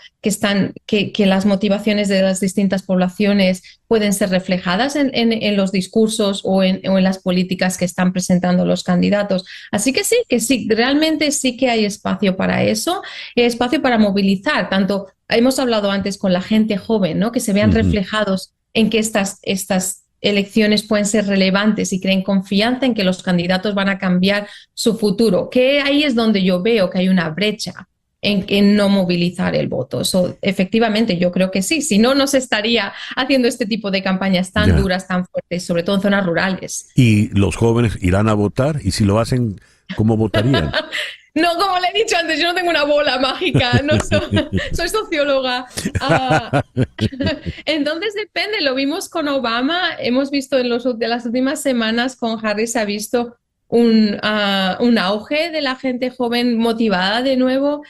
que las motivaciones de las distintas poblaciones pueden ser reflejadas en los discursos o en las políticas que están presentando los candidatos. Así que sí, realmente sí que hay espacio para eso, espacio para movilizar. Tanto hemos hablado antes con la gente joven, ¿no?, que se vean reflejados en que estas elecciones pueden ser relevantes y creen confianza en que los candidatos van a cambiar su futuro, que ahí es donde yo veo que hay una brecha en no movilizar el voto. Efectivamente, yo creo que sí, si no, no se estaría haciendo este tipo de campañas tan duras, tan fuertes, sobre todo en zonas rurales. ¿Y los jóvenes irán a votar? Y si lo hacen, ¿cómo votarían? No, como le he dicho antes, yo no tengo una bola mágica, no soy socióloga. Entonces depende, lo vimos con Obama, hemos visto de las últimas semanas con Harris, se ha visto un auge de la gente joven motivada de nuevo.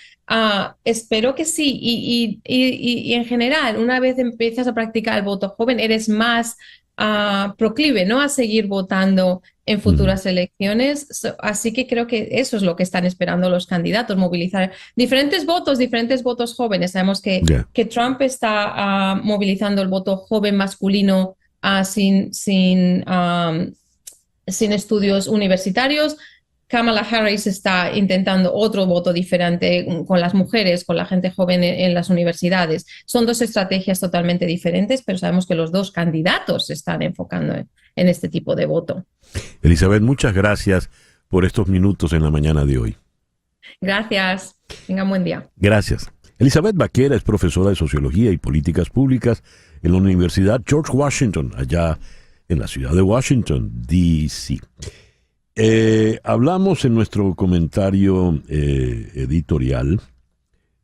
Espero que sí, y en general, una vez empiezas a practicar el voto joven, eres más proclive, ¿no?, a seguir votando en futuras elecciones. Así que creo que eso es lo que están esperando los candidatos, movilizar diferentes votos jóvenes. Sabemos que Trump está movilizando el voto joven masculino sin estudios universitarios. Kamala Harris está intentando otro voto diferente con las mujeres, con la gente joven en las universidades. Son dos estrategias totalmente diferentes, pero sabemos que los dos candidatos se están enfocando en este tipo de voto. Elizabeth, muchas gracias por estos minutos en la mañana de hoy. Gracias. Tengan buen día. Gracias. Elizabeth Vaquera es profesora de Sociología y Políticas Públicas en la Universidad George Washington, allá en la ciudad de Washington, D.C. Hablamos en nuestro comentario editorial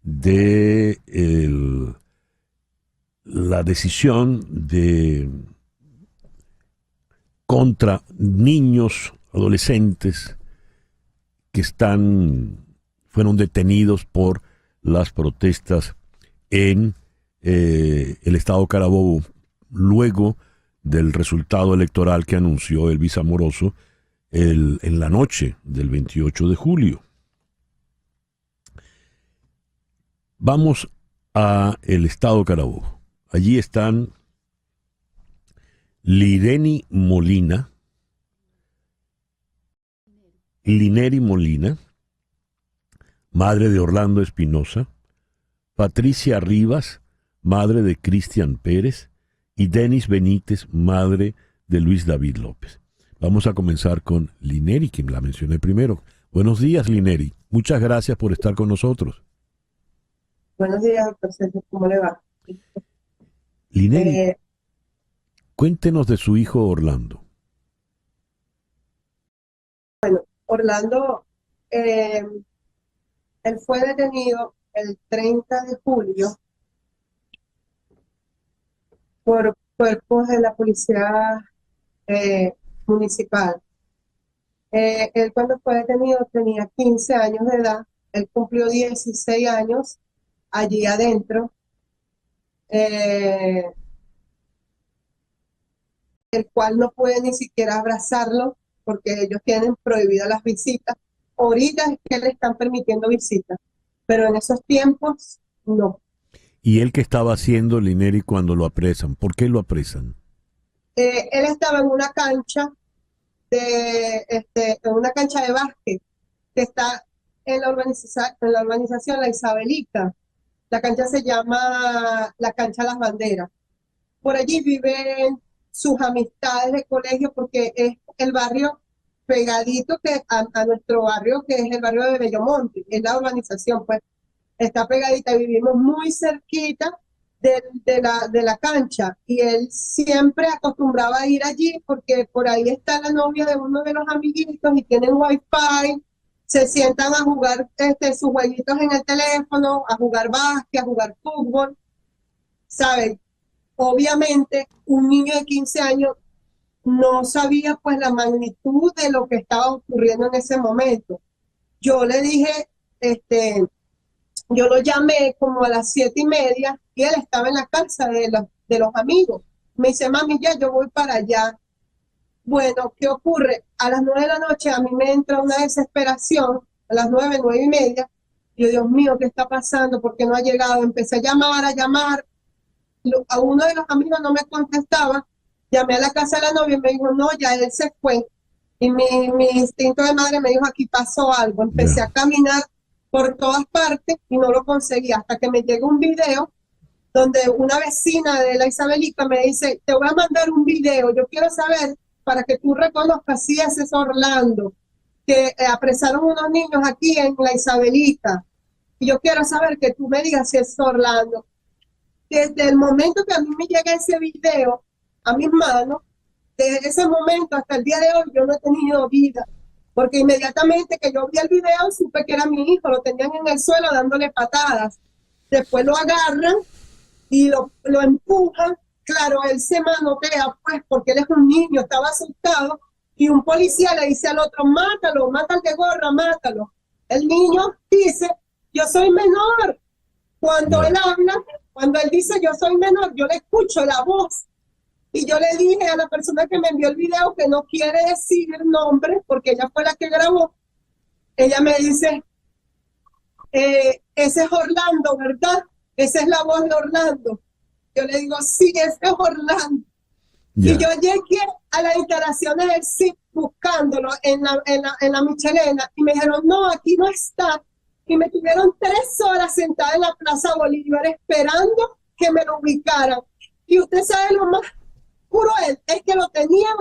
de la decisión contra niños, adolescentes que fueron detenidos por las protestas en el estado Carabobo luego del resultado electoral que anunció Elvis Amoroso en la noche del 28 de julio. Vamos a el estado Carabobo. Allí están Lineri Molina, madre de Orlando Espinosa, Patricia Rivas, madre de Cristian Pérez, y Denis Benítez, madre de Luis David López. Vamos a comenzar con Lineri, quien la mencioné primero. Buenos días, Lineri. Muchas gracias por estar con nosotros. Buenos días, doctor. ¿Cómo le va? Lineri, cuéntenos de su hijo Orlando. Bueno, Orlando, él fue detenido el 30 de julio por cuerpos de la policía municipal. Él cuando fue detenido tenía 15 años de edad, él cumplió 16 años allí adentro, el cual no puede ni siquiera abrazarlo porque ellos tienen prohibidas las visitas. Ahorita es que le están permitiendo visitas, pero en esos tiempos no. ¿Y él qué estaba haciendo, Lineri, cuando lo apresan? ¿Por qué lo apresan? Él estaba en una cancha en una cancha de básquet que está en la urbanización La Isabelita. La cancha se llama la Cancha Las Banderas. Por allí viven sus amistades de colegio porque es el barrio pegadito a nuestro barrio, que es el barrio de Bellomonte, es la urbanización, pues está pegadita, vivimos muy cerquita de la cancha, y él siempre acostumbraba a ir allí porque por ahí está la novia de uno de los amiguitos y tienen wifi, se sientan a jugar sus jueguitos en el teléfono, a jugar básquet, a jugar fútbol, ¿saben? Obviamente un niño de 15 años no sabía pues la magnitud de lo que estaba ocurriendo en ese momento. Yo le dije, yo lo llamé como a las 7:30 y él estaba en la casa de los amigos. Me dice, mami, ya yo voy para allá. Bueno, ¿qué ocurre? A las 9 de la noche a mí me entra una desesperación, a las 9:30. Yo, Dios mío, ¿qué está pasando? ¿Por qué no ha llegado? Empecé a llamar. A uno de los amigos no me contestaba. Llamé a la casa de la novia y me dijo, no, ya él se fue. Y mi instinto de madre me dijo, aquí pasó algo. Empecé a caminar por todas partes y no lo conseguí, hasta que me llegó un video donde una vecina de La Isabelita me dice, te voy a mandar un video, yo quiero saber, para que tú reconozcas si ese es Orlando, que apresaron unos niños aquí en La Isabelita, y yo quiero saber que tú me digas si es Orlando. Desde el momento que a mí me llega ese video a mis manos, desde ese momento hasta el día de hoy yo no he tenido vida, porque inmediatamente que yo vi el video supe que era mi hijo, lo tenían en el suelo dándole patadas, después lo agarran y lo empujan. Claro, él se manotea pues porque él es un niño, estaba asustado, y un policía le dice al otro, mátalo, mata al de gorra, mátalo. El niño dice, yo soy menor. Cuando él habla, cuando él dice yo soy menor, yo le escucho la voz Y yo le dije a la persona que me envió el video que no quiere decir el nombre, porque ella fue la que grabó. Ella me dice, ese es Orlando, ¿verdad? Esa es la voz de Orlando. Yo le digo, sí, ese es Orlando. Ya. Y yo llegué a las instalaciones del CIP buscándolo en la Michelena y me dijeron, no, aquí no está. Y me tuvieron 3 horas sentada en la Plaza Bolívar esperando que me lo ubicaran. Y usted sabe lo más cruel, es que lo tenían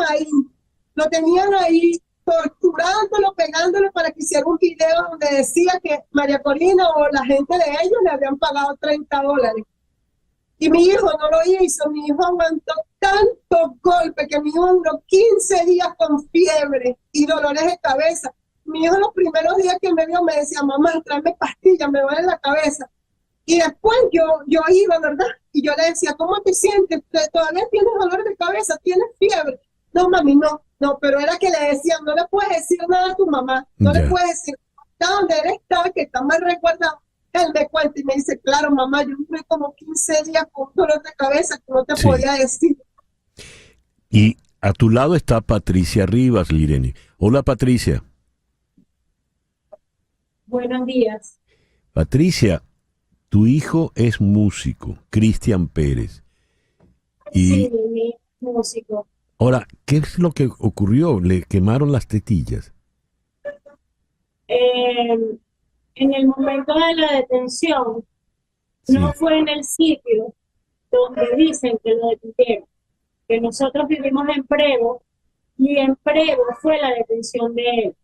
ahí torturándolo, pegándolo para que hiciera un video donde decía que María Corina o la gente de ellos le habían pagado $30. Y mi hijo no lo hizo, mi hijo aguantó tantos golpes que mi hijo duró 15 días con fiebre y dolores de cabeza. Mi hijo los primeros días que me vio me decía, mamá, tráeme pastillas, me duele la cabeza. Y después yo iba, ¿verdad? Y yo le decía, ¿cómo te sientes? ¿Todavía tienes dolor de cabeza? ¿Tienes fiebre? No, mami, no, pero era que le decían, no le puedes decir nada a tu mamá, no le puedes decir, está donde él está, que está más resguardado. Él me cuenta y me dice, claro, mamá, yo estuve como 15 días con dolor de cabeza que no te podía decir. Y a tu lado está Patricia Rivas, Lireni. Hola, Patricia. Buenos días. Patricia, tu hijo es músico, Cristian Pérez. Sí, mi músico. Ahora, ¿qué es lo que ocurrió? ¿Le quemaron las tetillas? En el momento de la detención, no fue en el sitio donde dicen que lo detuvieron, que nosotros vivimos en Prevo, y en Prevo fue la detención de él.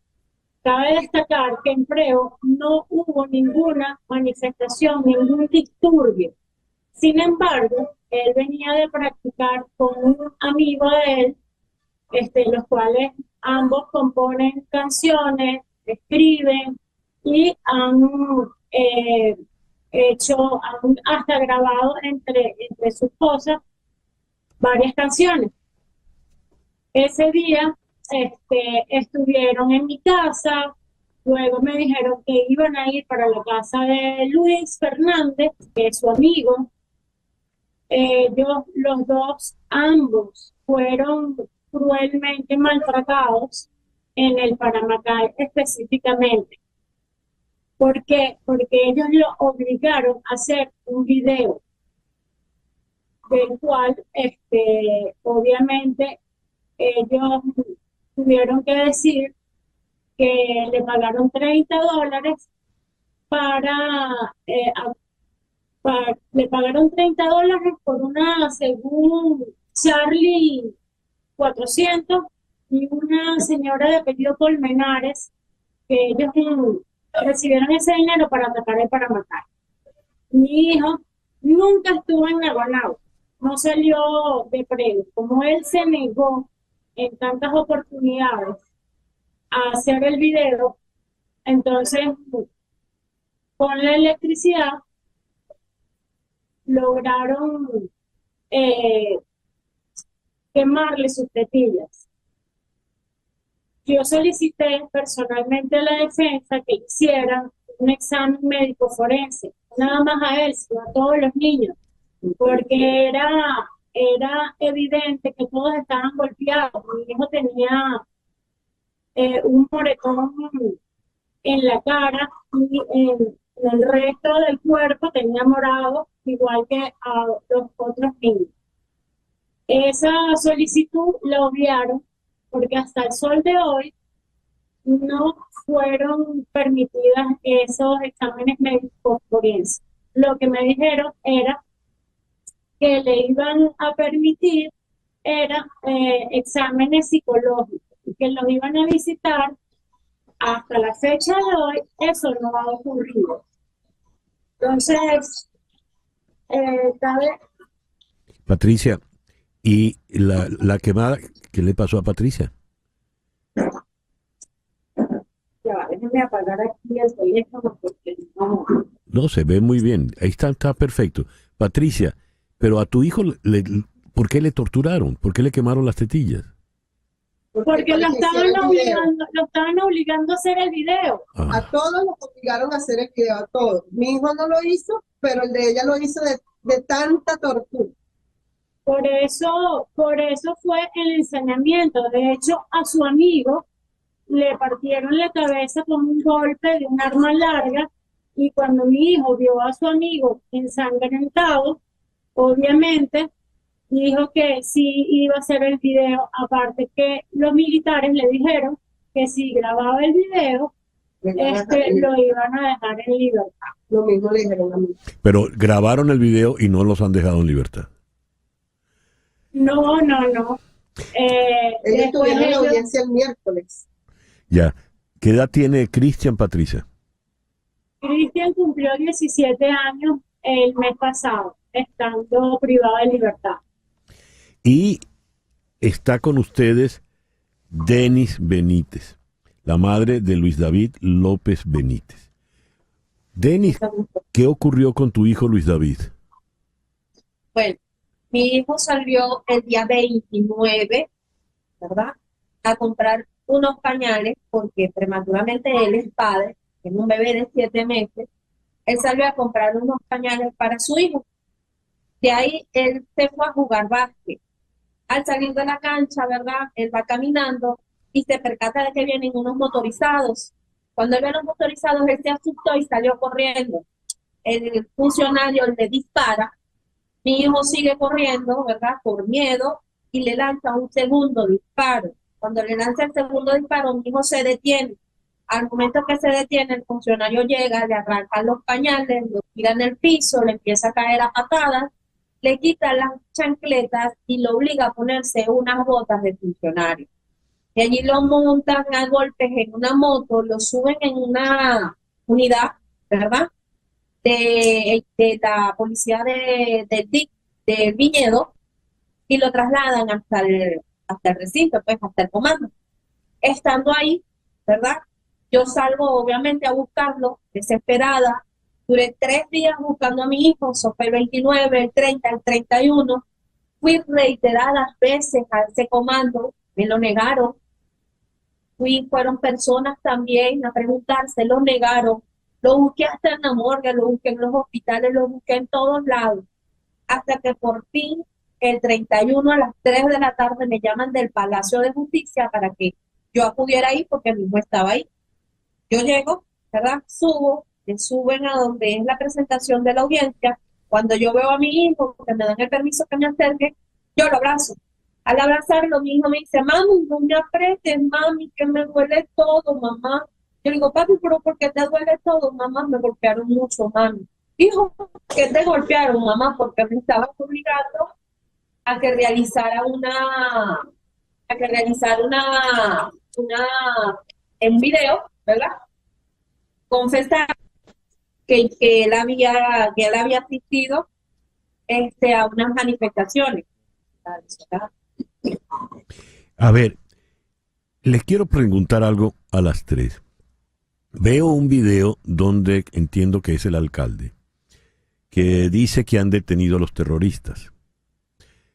Cabe destacar que en Prevo no hubo ninguna manifestación, ningún disturbio. Sin embargo, él venía de practicar con un amigo de él, los cuales ambos componen canciones, escriben y han han hasta grabado entre sus cosas varias canciones. Ese día estuvieron en mi casa, luego me dijeron que iban a ir para la casa de Luis Fernández, que es su amigo. Los dos, ambos, fueron cruelmente maltratados en el Paramacay específicamente. ¿Por qué? Porque ellos lo obligaron a hacer un video, del cual obviamente ellos tuvieron que decir que le pagaron $30 le pagaron $30 por una, según Charlie, 400, y una señora de apellido Colmenares, que ellos recibieron ese dinero para atacar y para matar. Mi hijo nunca estuvo en Naguanagua, no salió de Prevo. Como él se negó en tantas oportunidades a hacer el video, entonces con la electricidad lograron quemarle sus tetillas. Yo solicité personalmente a la defensa que hicieran un examen médico forense, nada más a él, sino a todos los niños, porque era evidente que todos estaban golpeados. Mi hijo tenía un moretón en la cara y en el resto del cuerpo tenía morado, igual que a los otros niños. Esa solicitud la obviaron porque hasta el sol de hoy no fueron permitidas esos exámenes médicos forenses. Lo que me dijeron era que le iban a permitir exámenes psicológicos y que los iban a visitar. Hasta la fecha de hoy eso no ha ocurrido. Entonces, Patricia, ¿y la quemada qué le pasó a Patricia? Ya, déjeme apagar aquí el teléfono porque no. No, se ve muy bien. Ahí está perfecto. Patricia, pero a tu hijo, ¿por qué le torturaron? ¿Por qué le quemaron las tetillas? Porque lo estaban obligando a hacer el video. A todos los obligaron a hacer el video, a todos. Mi hijo no lo hizo, pero el de ella lo hizo de tanta tortura. Por eso fue el ensañamiento. De hecho, a su amigo le partieron la cabeza con un golpe de un arma larga y cuando mi hijo vio a su amigo ensangrentado, obviamente dijo que sí iba a hacer el video, aparte que los militares le dijeron que si grababa el video, lo iban a dejar en libertad. Lo mismo le dijeron a mí. Pero grabaron el video y no los han dejado en libertad. No. Ellos tuvieron la audiencia el miércoles. Ya. ¿Qué edad tiene Cristian, Patricia? Cristian cumplió 17 años el mes pasado, estando privado de libertad. Y está con ustedes Denis Benítez, la madre de Luis David López Benítez. Denis, ¿qué ocurrió con tu hijo Luis David? Bueno, mi hijo salió el día 29, ¿verdad? A comprar unos pañales porque prematuramente él es padre, tiene un bebé de 7 meses. Él salió a comprar unos pañales para su hijo. De ahí él se fue a jugar básquet. Al salir de la cancha, ¿verdad? Él va caminando y se percata de que vienen unos motorizados. Cuando él ve a los motorizados, él se asustó y salió corriendo. El funcionario le dispara. Mi hijo sigue corriendo, ¿verdad? Por miedo y le lanza un segundo disparo. Cuando le lanza el segundo disparo, mi hijo se detiene. Al momento que se detiene, el funcionario llega, le arranca los pañales, lo tira en el piso, le empieza a caer a patadas, le quita las chancletas y lo obliga a ponerse unas botas de funcionario. Y allí lo montan a golpes en una moto, lo suben en una unidad, ¿verdad? De la policía del DIC, del Viñedo, y lo trasladan hasta el recinto, pues hasta el comando. Estando ahí, ¿verdad? Yo salgo obviamente a buscarlo, desesperada. Duré 3 días buscando a mi hijo, eso fue el 29, el 30, el 31. Fui reiteradas veces a ese comando, me lo negaron. Fueron personas también a preguntarse, lo negaron. Lo busqué hasta en la morgue, lo busqué en los hospitales, lo busqué en todos lados. Hasta que por fin, el 31 a las 3 de la tarde me llaman del Palacio de Justicia para que yo acudiera ahí porque mi hijo estaba ahí. Yo llego, ¿verdad? Subo, me suben a donde es la presentación de la audiencia. Cuando yo veo a mi hijo, que me dan el permiso que me acerque, yo lo abrazo. Al abrazarlo, mi hijo me dice, mami, no me apretes, mami, que me duele todo, mamá. Yo le digo, papi, pero ¿por qué te duele todo? Mamá, me golpearon mucho, mami. Hijo, ¿qué te golpearon, mamá? Porque me estabas obligando a que realizara un video, ¿verdad? Confesar que él había asistido a unas manifestaciones. A ver, les quiero preguntar algo a las 3. Veo un video donde entiendo que es el alcalde, que dice que han detenido a los terroristas,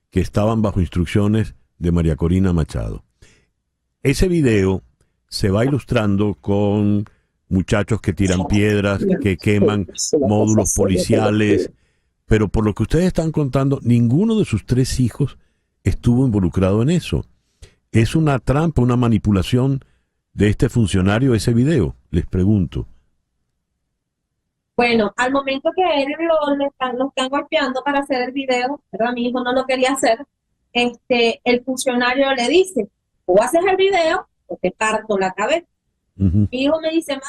que estaban bajo instrucciones de María Corina Machado. Ese video se va ilustrando con muchachos que tiran piedras, que queman módulos policiales, pero por lo que ustedes están contando, ninguno de sus 3 hijos estuvo involucrado en eso. ¿Es una trampa, una manipulación de este funcionario ese video? Les pregunto. Bueno, al momento que él lo están golpeando para hacer el video, ¿verdad? Mi hijo no lo quería hacer, el funcionario le dice, o haces el video o te parto la cabeza. Mi hijo me dice,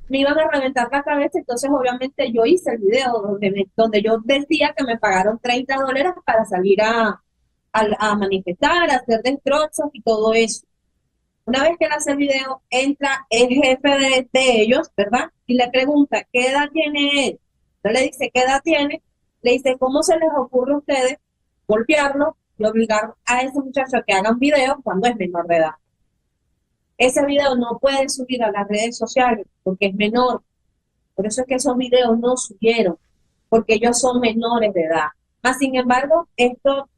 me iban a reventar la cabeza, entonces obviamente yo hice el video donde yo decía que me pagaron $30 para salir a manifestar, a hacer destrozos y todo eso. Una vez que él hace el video, entra el jefe de ellos, ¿verdad? Y le pregunta, ¿qué edad tiene él? Entonces le dice, ¿qué edad tiene? Le dice, ¿cómo se les ocurre a ustedes golpearlo y obligar a ese muchacho a que haga un video cuando es menor de edad? Ese video no puede subir a las redes sociales porque es menor. Por eso es que esos videos no subieron, porque ellos son menores de edad. Más sin embargo, esto,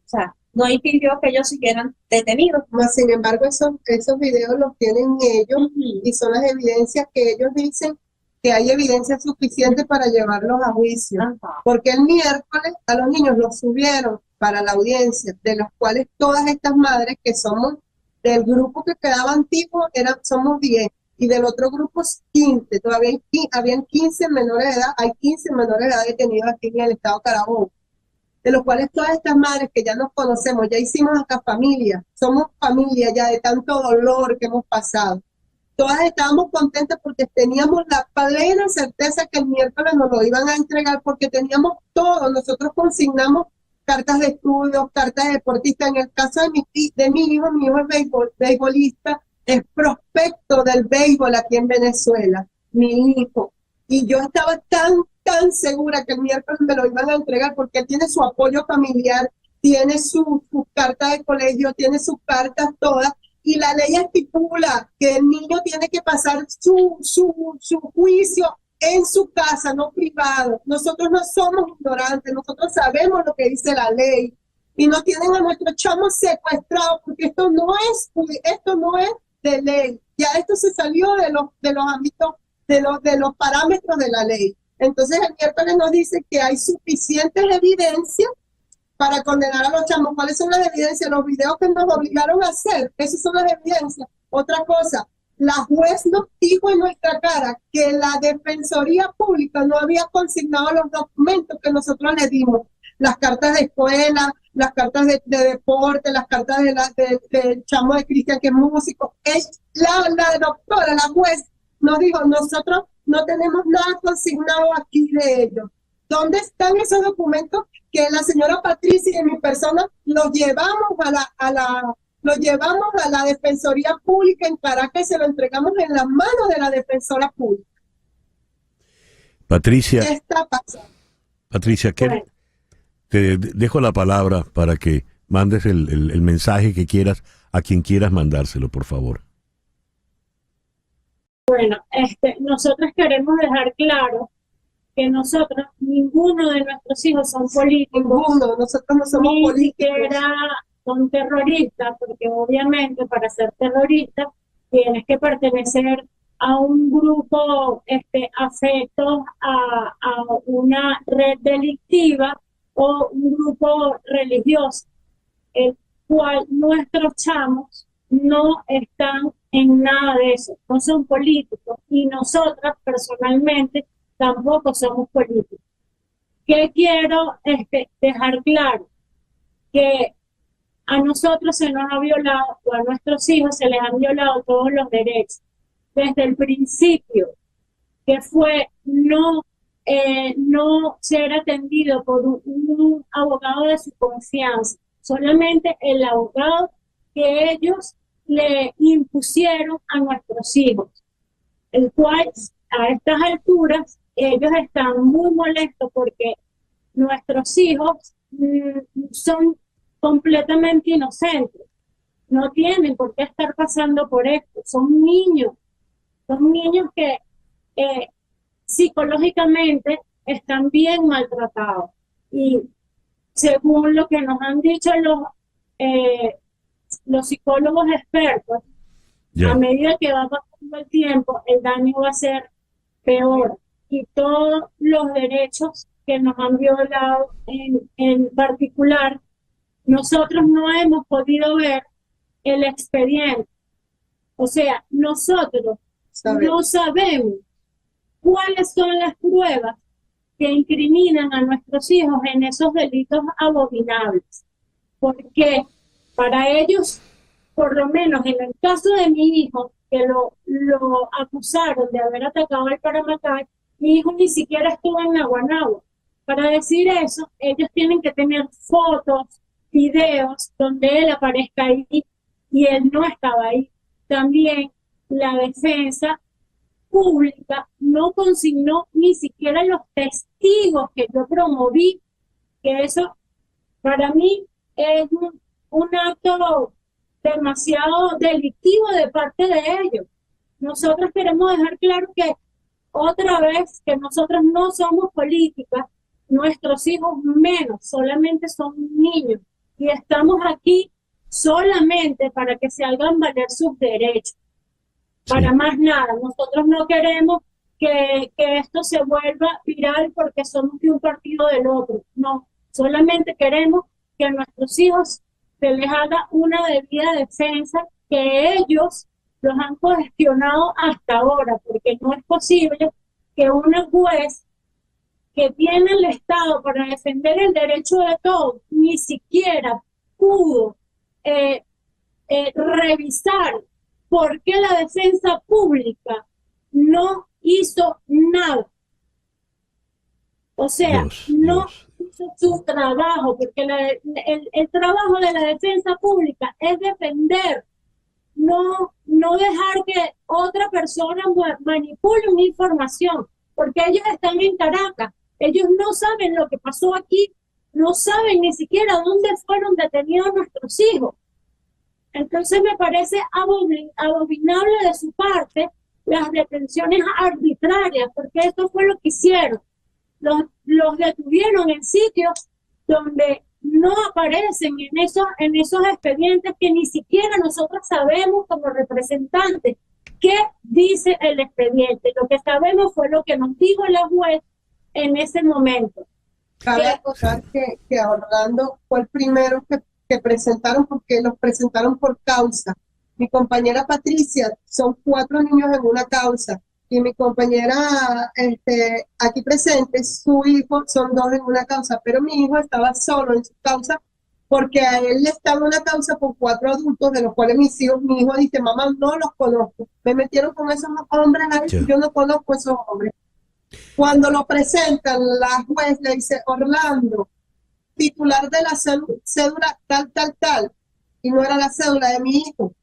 no impidió que ellos siguieran detenidos. Más sin embargo, esos videos los tienen ellos y son las evidencias que ellos dicen que hay evidencia suficiente para llevarlos a juicio, porque el miércoles a los niños los subieron para la audiencia, de los cuales todas estas madres que somos del grupo que quedaba antiguo, somos 10, y del otro grupo 15, todavía habían 15 menores de edad, hay 15 menores de edad detenidos aquí en el estado Carabobo, de los cuales todas estas madres que ya nos conocemos, ya hicimos acá familia, somos familia ya de tanto dolor que hemos pasado. Todas estábamos contentas porque teníamos la plena certeza que el miércoles nos lo iban a entregar porque teníamos todo. Nosotros consignamos cartas de estudio, cartas de deportista. En el caso de mi hijo es beisbolista, es prospecto del béisbol aquí en Venezuela, mi hijo. Y yo estaba tan segura que el miércoles me lo iban a entregar porque él tiene su apoyo familiar, tiene su carta de colegio, tiene sus cartas todas. Y la ley estipula que el niño tiene que pasar su juicio en su casa, no privado. Nosotros no somos ignorantes, nosotros sabemos lo que dice la ley. Y no tienen a nuestros chamos secuestrados, porque esto no es de ley. Ya esto se salió de los ámbitos, de los parámetros de la ley. Entonces el miércoles nos dice que hay suficientes evidencias para condenar a los chamos. ¿Cuáles son las evidencias? Los videos que nos obligaron a hacer, esas son las evidencias. Otra cosa, la juez nos dijo en nuestra cara que la Defensoría Pública no había consignado los documentos que nosotros le dimos, las cartas de escuela, las cartas de deporte, las cartas del chamo de Cristian que es músico. La doctora, la juez, nos dijo, nosotros no tenemos nada consignado aquí de ellos. ¿Dónde están esos documentos que la señora Patricia y mi persona los llevamos a la Defensoría Pública en Caracas y se lo entregamos en las manos de la Defensora Pública? Patricia, ¿Qué está pasando? Patricia, te dejo la palabra para que mandes el mensaje que quieras a quien quieras mandárselo, por favor. Bueno, nosotros queremos dejar claro que nosotros, ninguno de nuestros hijos son políticos. Ninguno, nosotros no somos ni políticos. Ni siquiera son terroristas, porque obviamente para ser terrorista tienes que pertenecer a un grupo afecto a una red delictiva o un grupo religioso, el cual nuestros chamos no están en nada de eso, no son políticos, y nosotras personalmente tampoco somos políticos. ¿Qué quiero dejar claro? Que a nosotros se nos ha violado, o a nuestros hijos se les han violado todos los derechos. Desde el principio, que fue no ser atendido por un abogado de su confianza, solamente el abogado que ellos le impusieron a nuestros hijos, el cual a estas alturas ellos están muy molestos porque nuestros hijos son completamente inocentes, no tienen por qué estar pasando por esto, son niños que psicológicamente están bien maltratados, y según lo que nos han dicho los psicólogos expertos, a medida que va pasando el tiempo, el daño va a ser peor, y todos los derechos que nos han violado en particular, nosotros no hemos podido ver el expediente. O sea, nosotros no sabemos cuáles son las pruebas que incriminan a nuestros hijos en esos delitos abominables. Porque para ellos, por lo menos en el caso de mi hijo, que lo acusaron de haber atacado al Paramacay, mi hijo ni siquiera estuvo en Naguanagua. Para decir eso, ellos tienen que tener fotos, videos donde él aparezca ahí y él no estaba ahí. También la defensa pública no consignó ni siquiera los testigos que yo promoví, que eso para mí es un acto demasiado delictivo de parte de ellos. Nosotros queremos dejar claro que otra vez que nosotros no somos políticas, nuestros hijos menos, solamente son niños, y estamos aquí solamente para que se hagan valer sus derechos. Para más nada, nosotros no queremos que esto se vuelva viral porque somos de un partido o del otro. No, solamente queremos que a nuestros hijos se les haga una debida defensa que ellos los han cuestionado hasta ahora, porque no es posible que una juez que tiene el Estado para defender el derecho de todos ni siquiera pudo revisar por qué la defensa pública no hizo nada. O sea, no hizo su trabajo, porque el trabajo de la defensa pública es defender, no dejar que otra persona manipule una información, porque ellos están en Caracas, ellos no saben lo que pasó aquí, no saben ni siquiera dónde fueron detenidos nuestros hijos. Entonces me parece abominable de su parte las detenciones arbitrarias, porque esto fue lo que hicieron. Los detuvieron en sitios donde no aparecen en esos expedientes, que ni siquiera nosotros sabemos como representantes qué dice el expediente. Lo que sabemos fue lo que nos dijo la juez en ese momento. Cabe acotar que a Orlando fue el primero que presentaron, porque los presentaron por causa. Mi compañera Patricia, son 4 niños en una causa, y mi compañera aquí presente, su hijo, son 2 en una causa, pero mi hijo estaba solo en su causa, porque a él le estaba una causa con 4 adultos, de los cuales mi hijo dice, mamá, no los conozco, me metieron con esos hombres ahí, y yo no conozco esos hombres. Cuando lo presentan, la juez le dice, Orlando, titular de la cédula tal, y no era la cédula de mi hijo.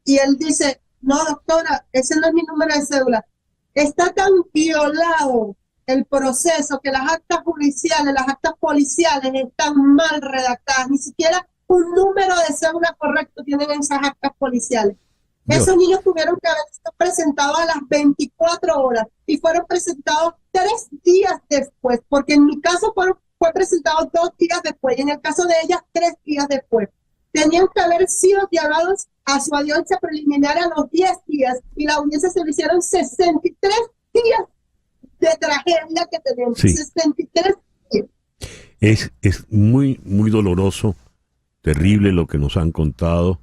Y él dice, no, doctora, ese no es mi número de cédula. Está tan violado el proceso que las actas judiciales, las actas policiales están mal redactadas. Ni siquiera un número de cédula correcto tienen en esas actas policiales. Dios. Esos niños tuvieron que haber sido presentados a las 24 horas y fueron presentados 3 días después, porque en mi caso fue presentado 2 días después y en el caso de ellas 3 días después. Tenían que haber sido llevados a su audiencia preliminar a los 10 días y la audiencia se le hicieron 63 días de tragedia que tenemos. Sí. 63 días. Es muy, muy doloroso, terrible lo que nos han contado.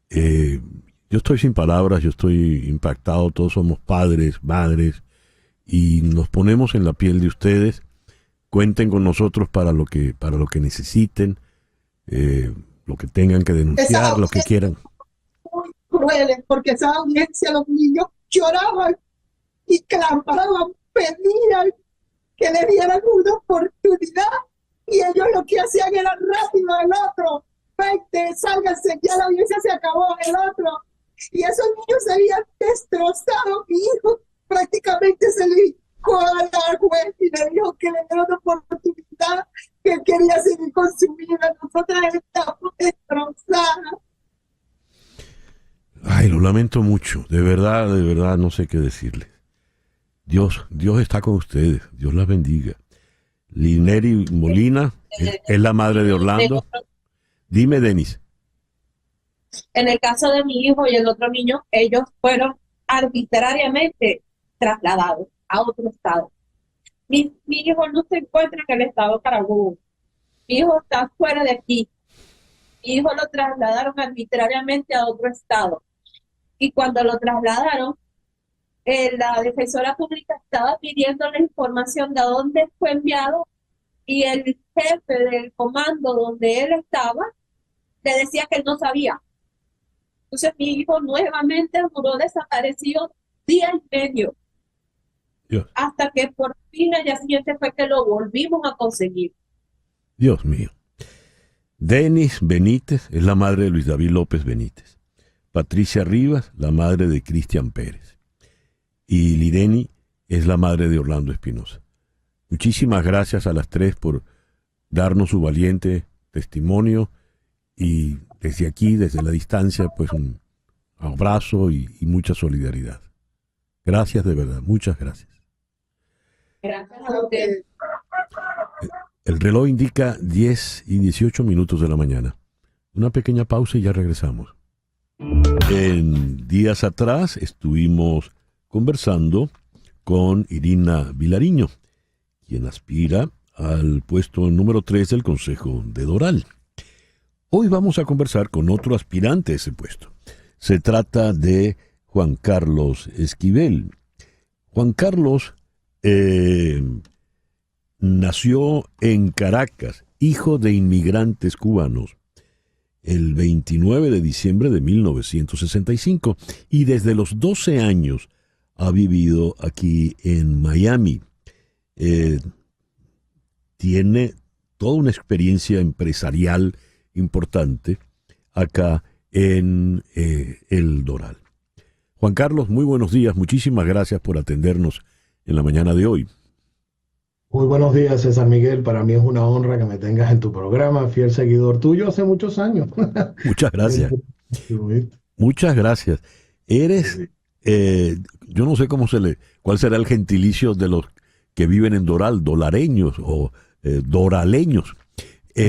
Yo estoy sin palabras, yo estoy impactado. Todos somos padres, madres, y nos ponemos en la piel de ustedes. Cuenten con nosotros para lo que necesiten, lo que tengan que denunciar, lo que quieran. Muy crueles, porque esa audiencia, los niños lloraban y clamaban, pedían que le dieran una oportunidad, y ellos lo que hacían era rápido al otro, vente, sálganse, ya la audiencia se acabó, el otro, y esos niños se habían destrozado. Mi hijo prácticamente se le dijo a la juez y le dijo que le diera una oportunidad, que quería seguir con su vida. Nosotras estamos destrozadas. Ay, lo lamento mucho, de verdad no sé qué decirles. Dios está con ustedes, Dios las bendiga. Lineri Molina es la madre de Orlando. Dime, Denis. En el caso de mi hijo y el otro niño, ellos fueron arbitrariamente trasladados a otro estado. Mi hijo no se encuentra en el estado de Carabobo. Mi hijo está fuera de aquí. Mi hijo lo trasladaron arbitrariamente a otro estado. Y cuando lo trasladaron, la defensora pública estaba pidiendo la información de dónde fue enviado, y el jefe del comando donde él estaba le decía que él no sabía. Entonces mi hijo nuevamente duró desaparecido 1 día y medio. Dios. Hasta que por fin el día siguiente fue que lo volvimos a conseguir. Dios mío. Denis Benítez es la madre de Luis David López Benítez. Patricia Rivas, la madre de Cristian Pérez. Y Lireni es la madre de Orlando Espinosa. Muchísimas gracias a las 3 por darnos su valiente testimonio, y desde aquí, desde la distancia, pues un abrazo y mucha solidaridad. Gracias de verdad, muchas gracias. Gracias a usted. El reloj indica 10:18 de la mañana. Una pequeña pausa y ya regresamos. En días atrás estuvimos conversando con Irina Vilariño, quien aspira al puesto número 3 del Consejo de Doral. Hoy vamos a conversar con otro aspirante a ese puesto. Se trata de Juan Carlos Esquivel. Juan Carlos nació en Caracas, hijo de inmigrantes cubanos, el 29 de diciembre de 1965, y desde los 12 años ha vivido aquí en Miami. Tiene toda una experiencia empresarial importante acá en el Doral. Juan Carlos, muy buenos días. Muchísimas gracias por atendernos en la mañana de hoy. Muy buenos días, César Miguel. Para mí es una honra que me tengas en tu programa, fiel seguidor tuyo hace muchos años. Muchas gracias. Muchas gracias. Eres, yo no sé cuál será el gentilicio de los que viven en Doral, dolareños o doraleños.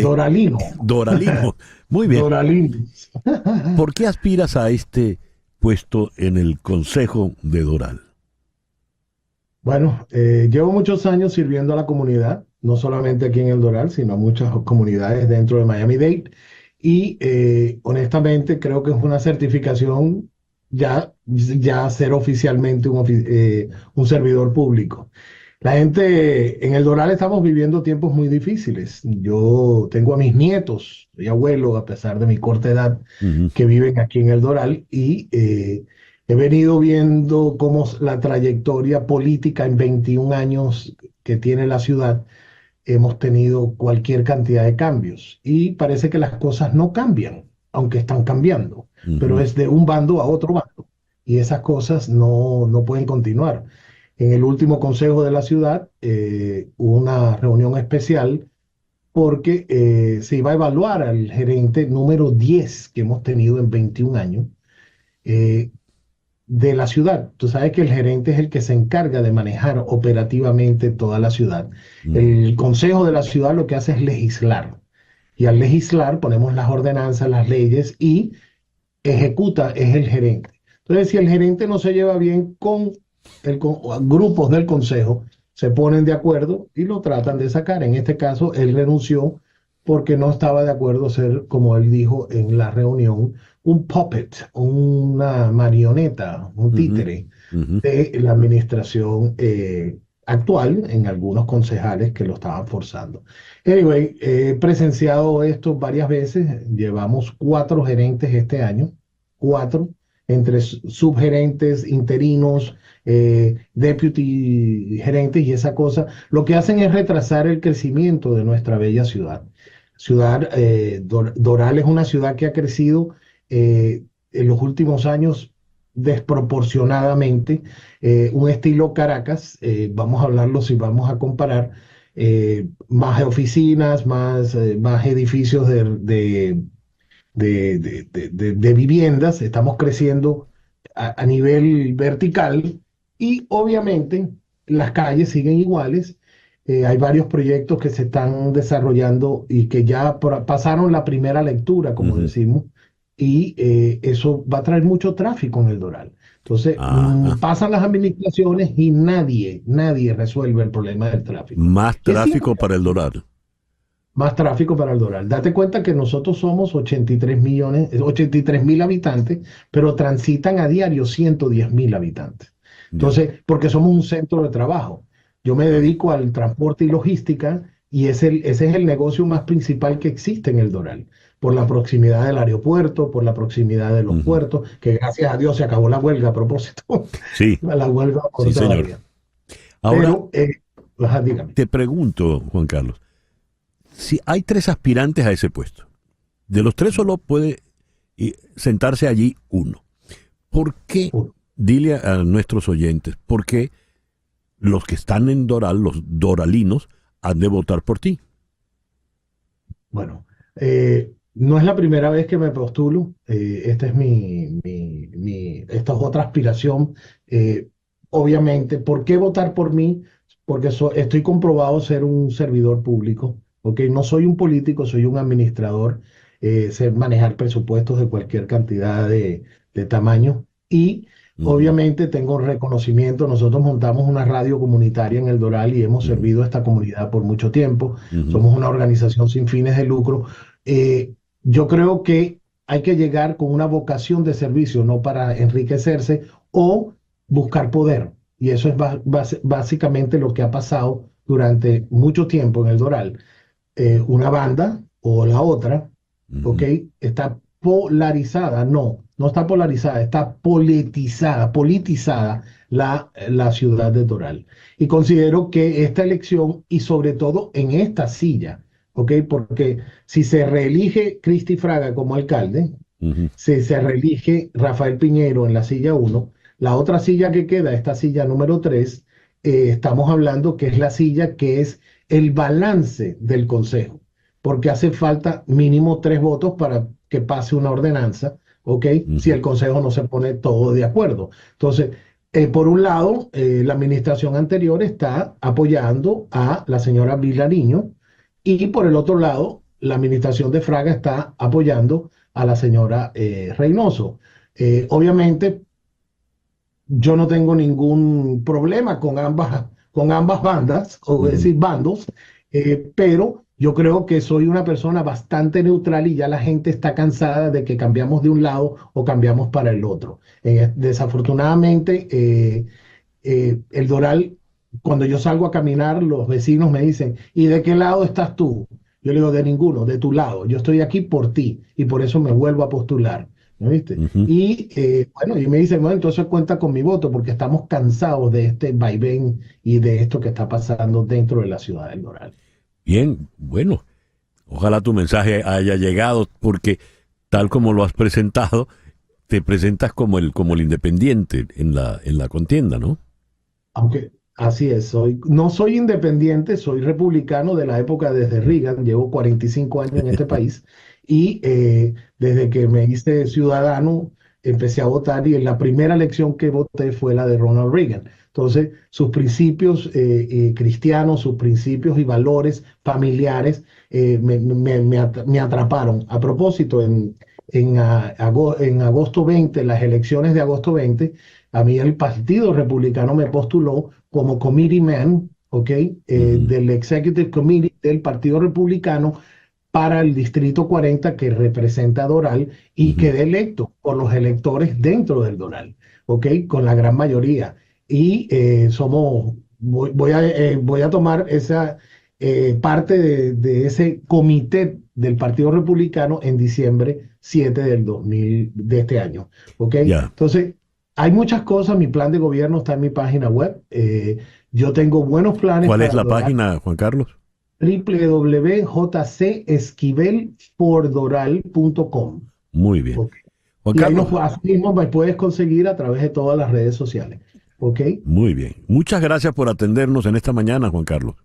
Doralinos. Doralinos. Muy bien. Doralinos. ¿Por qué aspiras a este puesto en el Consejo de Doral? Bueno, llevo muchos años sirviendo a la comunidad, no solamente aquí en el Doral, sino a muchas comunidades dentro de Miami-Dade. Y honestamente creo que es una certificación ya ser oficialmente un servidor público. La gente en el Doral estamos viviendo tiempos muy difíciles. Yo tengo a mis nietos, soy abuelo a pesar de mi corta edad, que viven aquí en el Doral, y he venido viendo cómo la trayectoria política en 21 años que tiene la ciudad, hemos tenido cualquier cantidad de cambios. Y parece que las cosas no cambian, aunque están cambiando, pero es de un bando a otro bando. Y esas cosas no pueden continuar. En el último consejo de la ciudad hubo una reunión especial porque se iba a evaluar al gerente número 10 que hemos tenido en 21 años. De la ciudad. Tú sabes que el gerente es el que se encarga de manejar operativamente toda la ciudad. El consejo de la ciudad lo que hace es legislar. Y al legislar ponemos las ordenanzas, las leyes, y ejecuta es el gerente. Entonces, si el gerente no se lleva bien con grupos del consejo, se ponen de acuerdo y lo tratan de sacar. En este caso, él renunció porque no estaba de acuerdo ser, como él dijo en la reunión, un puppet, una marioneta, un títere de la administración actual, en algunos concejales que lo estaban forzando. Anyway, he presenciado esto varias veces. Llevamos 4 gerentes este año, 4, entre subgerentes, interinos, deputy gerentes y esa cosa. Lo que hacen es retrasar el crecimiento de nuestra bella ciudad. Doral es una ciudad que ha crecido en los últimos años desproporcionadamente, un estilo Caracas, vamos a hablarlo si vamos a comparar, más oficinas, más edificios de viviendas. Estamos creciendo a nivel vertical y obviamente las calles siguen iguales. Hay varios proyectos que se están desarrollando y que ya pasaron la primera lectura, como decimos, y eso va a traer mucho tráfico en el Doral. Entonces, pasan las administraciones y nadie resuelve el problema del tráfico. Más tráfico para el Doral. Más tráfico para el Doral. Date cuenta que nosotros somos 83.000 habitantes, pero transitan a diario 110.000 habitantes. Entonces, porque somos un centro de trabajo. Yo me dedico al transporte y logística y ese es el negocio más principal que existe en el Doral, por la proximidad del aeropuerto, por la proximidad de los puertos, que gracias a Dios se acabó la huelga a propósito. Sí. La huelga por sí, señor. Ahora, dígame. Te pregunto, Juan Carlos, si hay 3 aspirantes a ese puesto, de los 3 solo puede sentarse allí uno. ¿Por qué? Dile a nuestros oyentes, ¿por qué los que están en Doral, los doralinos, han de votar por ti? Bueno, no es la primera vez que me postulo. Esta es esta es otra aspiración. Obviamente, ¿por qué votar por mí? Porque estoy comprobado ser un servidor público. ¿Okay? No soy un político, soy un administrador. Sé manejar presupuestos de cualquier cantidad de tamaño. Y Obviamente tengo reconocimiento, nosotros montamos una radio comunitaria en El Doral y hemos servido a esta comunidad por mucho tiempo. Somos una organización sin fines de lucro. Yo creo que hay que llegar con una vocación de servicio, no para enriquecerse o buscar poder. Y eso es básicamente lo que ha pasado durante mucho tiempo en El Doral. Una banda o la otra, ¿ok? Está polarizada, no está polarizada, está politizada la ciudad de Doral. Y considero que esta elección, y sobre todo en esta silla, ¿ok? Porque si se reelige Cristi Fraga como alcalde, si se reelige Rafael Piñero en la silla 1, la otra silla que queda, esta silla número 3, estamos hablando que es la silla que es el balance del consejo, porque hace falta mínimo 3 votos para que pase una ordenanza, ¿ok? Si el consejo no se pone todo de acuerdo. Entonces, por un lado, la administración anterior está apoyando a la señora Vilariño, y por el otro lado, la administración de Fraga está apoyando a la señora Reynoso. Obviamente, yo no tengo ningún problema con ambas bandas, o decir bandos, pero yo creo que soy una persona bastante neutral y ya la gente está cansada de que cambiamos de un lado o cambiamos para el otro. Desafortunadamente, El Doral, cuando yo salgo a caminar, los vecinos me dicen, ¿y de qué lado estás tú? Yo le digo, de ninguno, de tu lado. Yo estoy aquí por ti y por eso me vuelvo a postular. ¿No viste? Y bueno, y me dicen, bueno, entonces cuenta con mi voto porque estamos cansados de este vaivén y de esto que está pasando dentro de la ciudad del Doral. Bien, bueno, ojalá tu mensaje haya llegado, porque tal como lo has presentado, te presentas como el independiente en la contienda, ¿no? Aunque así es, no soy independiente, soy republicano de la época desde Reagan, llevo 45 años en este país y desde que me hice ciudadano empecé a votar y en la primera elección que voté fue la de Ronald Reagan. Entonces, sus principios cristianos, sus principios y valores familiares me atraparon. A propósito, en agosto 20, las elecciones de agosto 20, a mí el Partido Republicano me postuló como committee man, ¿ok? Del Executive Committee del Partido Republicano para el Distrito 40 que representa a Doral y quedé electo por los electores dentro del Doral, ¿ok? Con la gran mayoría. Y voy a tomar esa parte de ese comité del Partido Republicano en diciembre 7 de este año, ¿ok? Entonces, hay muchas cosas, mi plan de gobierno está en mi página web, yo tengo buenos planes. ¿Cuál es la página, Juan Carlos? www.jcskivelfordoral.com. Muy bien. Okay. Juan y Carlos, ahí así mismo me puedes conseguir a través de todas las redes sociales. ¿Okay? Muy bien. Muchas gracias por atendernos en esta mañana, Juan Carlos.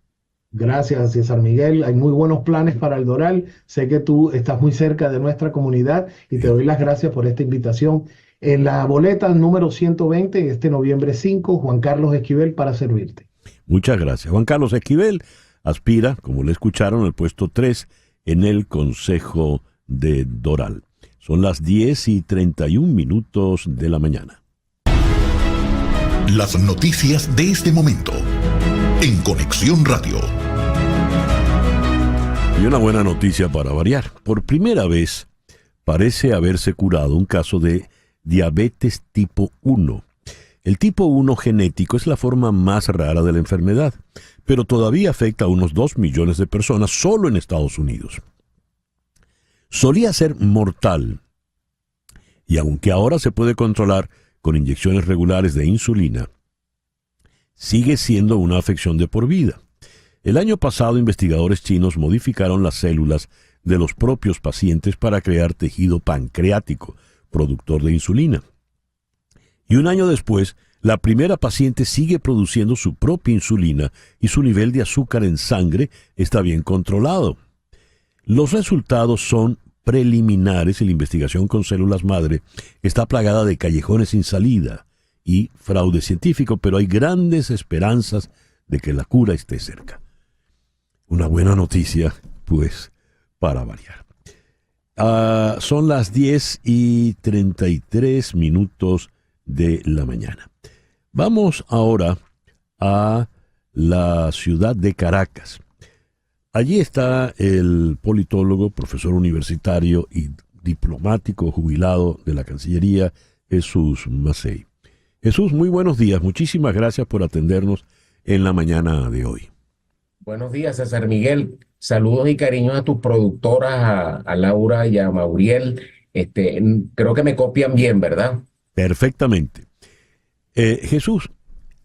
Gracias, César Miguel. Hay muy buenos planes para El Doral. Sé que tú estás muy cerca de nuestra comunidad y te doy las gracias por esta invitación. En la boleta número 120, este noviembre 5, Juan Carlos Esquivel para servirte. Muchas gracias. Juan Carlos Esquivel aspira, como le escucharon, al puesto 3 en el Consejo de Doral. Son las 10:31 de la mañana. Las noticias de este momento en Conexión Radio. Y una buena noticia para variar. Por primera vez parece haberse curado un caso de diabetes tipo 1. El tipo 1 genético es la forma más rara de la enfermedad, pero todavía afecta a unos 2 millones de personas solo en Estados Unidos. Solía ser mortal, y aunque ahora se puede controlar con inyecciones regulares de insulina, sigue siendo una afección de por vida. El año pasado, investigadores chinos modificaron las células de los propios pacientes para crear tejido pancreático, productor de insulina. Y un año después, la primera paciente sigue produciendo su propia insulina y su nivel de azúcar en sangre está bien controlado. Los resultados son preliminares y la investigación con células madre está plagada de callejones sin salida y fraude científico, pero hay grandes esperanzas de que la cura esté cerca. Una buena noticia, pues, para variar. Son las 10:33 de la mañana. Vamos ahora a la ciudad de Caracas. Allí está el politólogo, profesor universitario y diplomático jubilado de la Cancillería, Jesús Macei. Jesús, muy buenos días. Muchísimas gracias por atendernos en la mañana de hoy. Buenos días, César Miguel. Saludos y cariños a tus productoras, a Laura y a Mauriel. Creo que me copian bien, ¿verdad? Perfectamente. Jesús,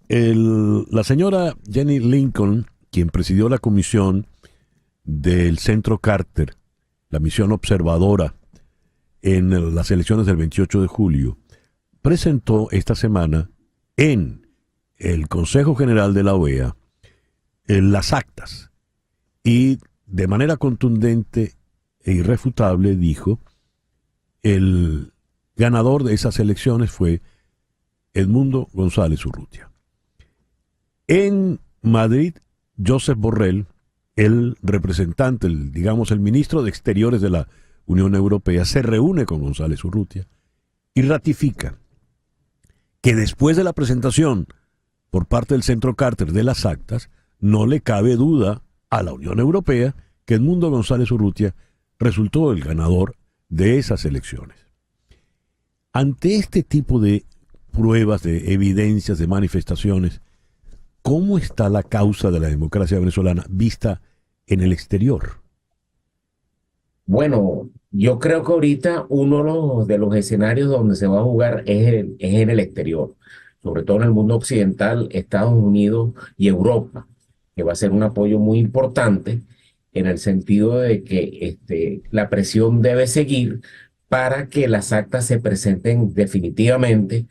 la señora Jenny Lincoln, quien presidió la comisión del Centro Carter, la misión observadora en las elecciones del 28 de julio, presentó esta semana en el Consejo General de la OEA las actas y de manera contundente e irrefutable dijo: el ganador de esas elecciones fue Edmundo González Urrutia. En Madrid, Josep Borrell, el representante, digamos el ministro de Exteriores de la Unión Europea, se reúne con González Urrutia y ratifica que después de la presentación por parte del Centro Carter de las actas, no le cabe duda a la Unión Europea que Edmundo González Urrutia resultó el ganador de esas elecciones. Ante este tipo de pruebas, de evidencias, de manifestaciones, ¿cómo está la causa de la democracia venezolana vista en el exterior? Bueno, yo creo que ahorita uno de los escenarios donde se va a jugar es en el exterior, sobre todo en el mundo occidental, Estados Unidos y Europa, que va a ser un apoyo muy importante en el sentido de que la presión debe seguir para que las actas se presenten definitivamente,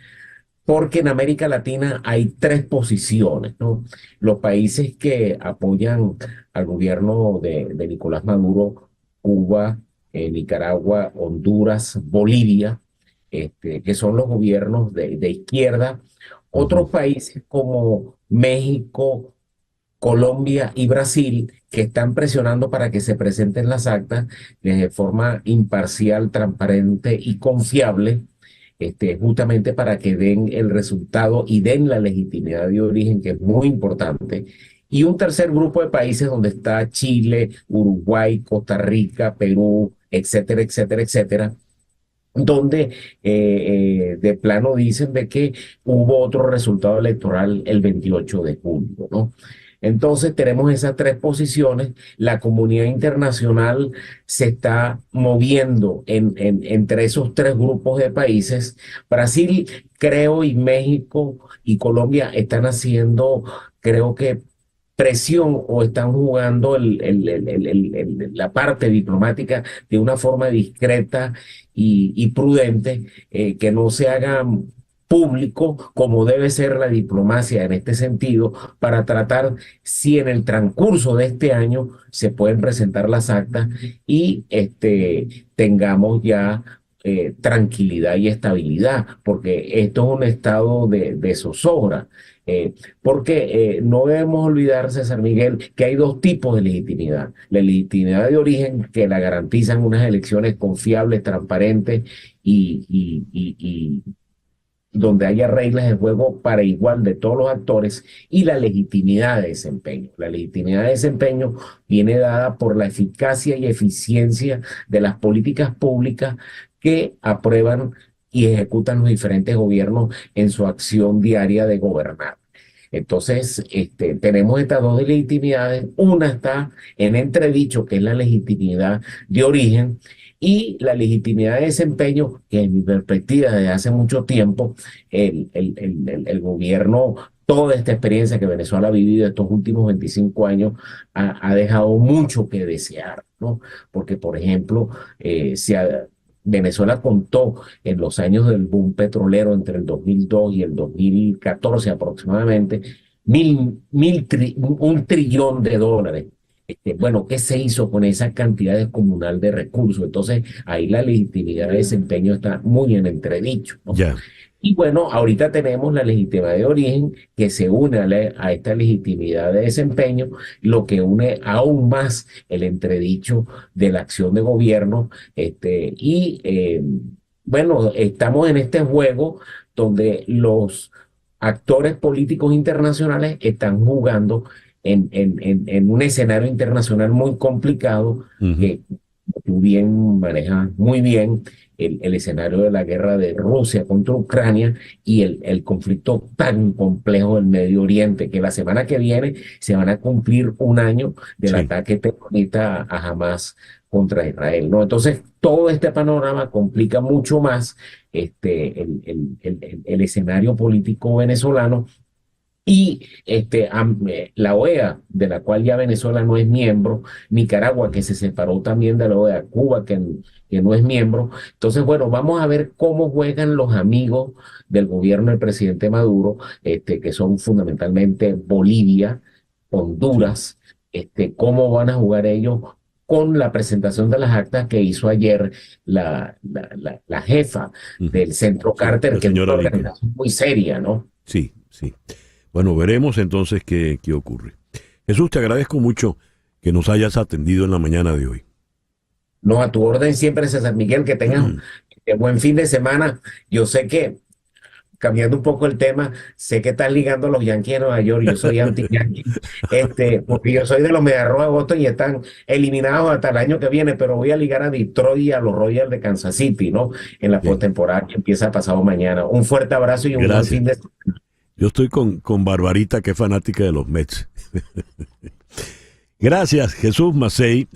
porque en América Latina hay tres posiciones, ¿no? Los países que apoyan al gobierno de Nicolás Maduro, Cuba, Nicaragua, Honduras, Bolivia, que son los gobiernos de izquierda. Otros países como México, Colombia y Brasil, que están presionando para que se presenten las actas de forma imparcial, transparente y confiable, justamente para que den el resultado y den la legitimidad de origen, que es muy importante. Y un tercer grupo de países donde está Chile, Uruguay, Costa Rica, Perú, etcétera, etcétera, etcétera, donde de plano dicen de que hubo otro resultado electoral el 28 de julio, ¿no? Entonces tenemos esas tres posiciones. La comunidad internacional se está moviendo entre esos tres grupos de países. Brasil, creo, y México y Colombia están haciendo, creo que, presión o están jugando la parte diplomática de una forma discreta y prudente, que no se haga público como debe ser la diplomacia en este sentido, para tratar si en el transcurso de este año se pueden presentar las actas y tengamos ya tranquilidad y estabilidad, porque esto es un estado de zozobra. Porque no debemos olvidar, César Miguel, que hay dos tipos de legitimidad. La legitimidad de origen, que la garantizan unas elecciones confiables, transparentes y donde haya reglas de juego para igual de todos los actores, y la legitimidad de desempeño. La legitimidad de desempeño viene dada por la eficacia y eficiencia de las políticas públicas que aprueban y ejecutan los diferentes gobiernos en su acción diaria de gobernar. Entonces, tenemos estas dos legitimidades. Una está en entredicho, que es la legitimidad de origen, y la legitimidad de desempeño, que en mi perspectiva desde hace mucho tiempo, el gobierno, toda esta experiencia que Venezuela ha vivido estos últimos 25 años, ha dejado mucho que desear, ¿no? Porque, por ejemplo, Venezuela contó en los años del boom petrolero, entre el 2002 y el 2014 aproximadamente, $1 trillón. Bueno, ¿qué se hizo con esa cantidad descomunal de recursos? Entonces, ahí la legitimidad de desempeño está muy en entredicho, ¿no? Ya. Y bueno, ahorita tenemos la legitimidad de origen, que se une a esta legitimidad de desempeño, lo que une aún más el entredicho de la acción de gobierno. Bueno, estamos en este juego donde los actores políticos internacionales están jugando en un escenario internacional muy complicado, que tú bien manejas muy bien el escenario de la guerra de Rusia contra Ucrania y el conflicto tan complejo del Medio Oriente, que la semana que viene se van a cumplir un año del ataque terrorista a Hamas contra Israel, ¿no? Entonces, todo este panorama complica mucho más el escenario político venezolano. Y la OEA, de la cual ya Venezuela no es miembro, Nicaragua, que se separó también de la OEA, Cuba, que no es miembro. Entonces, bueno, vamos a ver cómo juegan los amigos del gobierno del presidente Maduro, que son fundamentalmente Bolivia, Honduras, cómo van a jugar ellos con la presentación de las actas que hizo ayer la jefa del Centro Carter, que es una organización muy seria, ¿no? Sí, sí. Bueno, veremos entonces qué ocurre. Jesús, te agradezco mucho que nos hayas atendido en la mañana de hoy. No, a tu orden siempre, César Miguel, que tengas buen fin de semana. Yo sé que, cambiando un poco el tema, sé que estás ligando a los Yankees de Nueva York. Yo soy anti-Yankee, porque yo soy de los Mediarrojas de Boston y están eliminados hasta el año que viene, pero voy a ligar a Detroit y a los Royals de Kansas City, ¿no? En la postemporada que empieza pasado mañana. Un fuerte abrazo y un buen fin de semana. Yo estoy con Barbarita, que es fanática de los Mets. Gracias, Jesús Macei.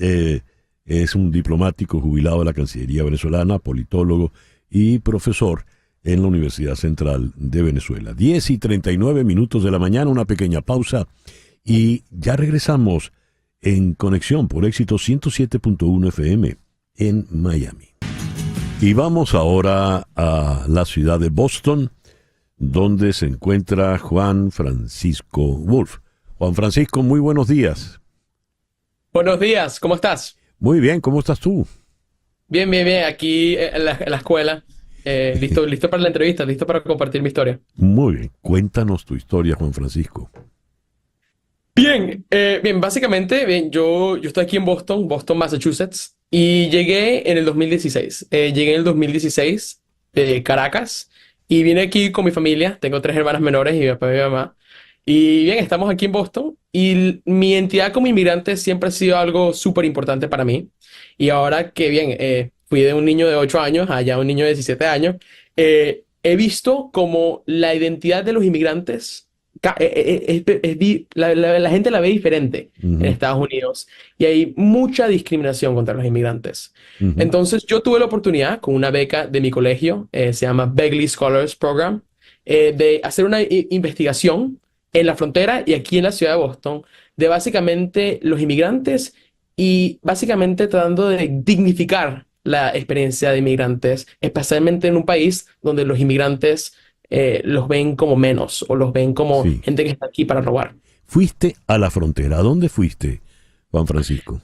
Es un diplomático jubilado de la Cancillería venezolana, politólogo y profesor en la Universidad Central de Venezuela. 10:39 de la mañana, una pequeña pausa y ya regresamos en Conexión por Éxito 107.1 FM en Miami. Y vamos ahora a la ciudad de Boston, donde se encuentra Juan Francisco Wolf. Juan Francisco, muy buenos días. Buenos días, ¿cómo estás? Muy bien, ¿cómo estás tú? Bien, aquí en la escuela, listo para la entrevista, listo para compartir mi historia. Muy bien, cuéntanos tu historia, Juan Francisco. Bien, básicamente, yo estoy aquí en Boston, Massachusetts, y llegué en el 2016. Llegué en el 2016 de Caracas. Y vine aquí con mi familia, tengo 3 hermanas menores y mi papá y mi mamá. Y bien, estamos aquí en Boston y mi identidad como inmigrante siempre ha sido algo súper importante para mí. Y ahora que bien, fui de un niño de 8 años a ya un niño de 17 años, he visto como la identidad de los inmigrantes, la gente la ve diferente en Estados Unidos y hay mucha discriminación contra los inmigrantes. Entonces yo tuve la oportunidad con una beca de mi colegio, se llama Begley Scholars Program, de hacer una investigación en la frontera y aquí en la ciudad de Boston de básicamente los inmigrantes y básicamente tratando de dignificar la experiencia de inmigrantes, especialmente en un país donde los inmigrantes los ven como menos o los ven como gente que está aquí para robar. ¿Fuiste a la frontera? ¿A dónde fuiste, Juan Francisco?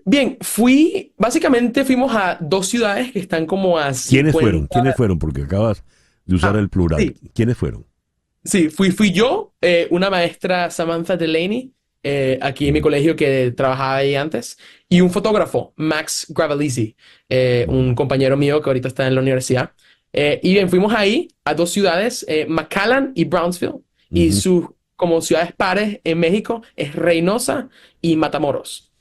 Bien, básicamente fuimos a 2 ciudades que están como a 50... ¿Quiénes fueron? Porque acabas de usar el plural. Sí. ¿Quiénes fueron? Sí, fui yo, una maestra, Samantha Delaney, aquí en mi colegio que trabajaba ahí antes, y un fotógrafo, Max Gravellisi, un compañero mío que ahorita está en la universidad. Y bien, fuimos ahí a 2 ciudades, McAllen y Brownsville, y sus como ciudades pares en México es Reynosa y Matamoros.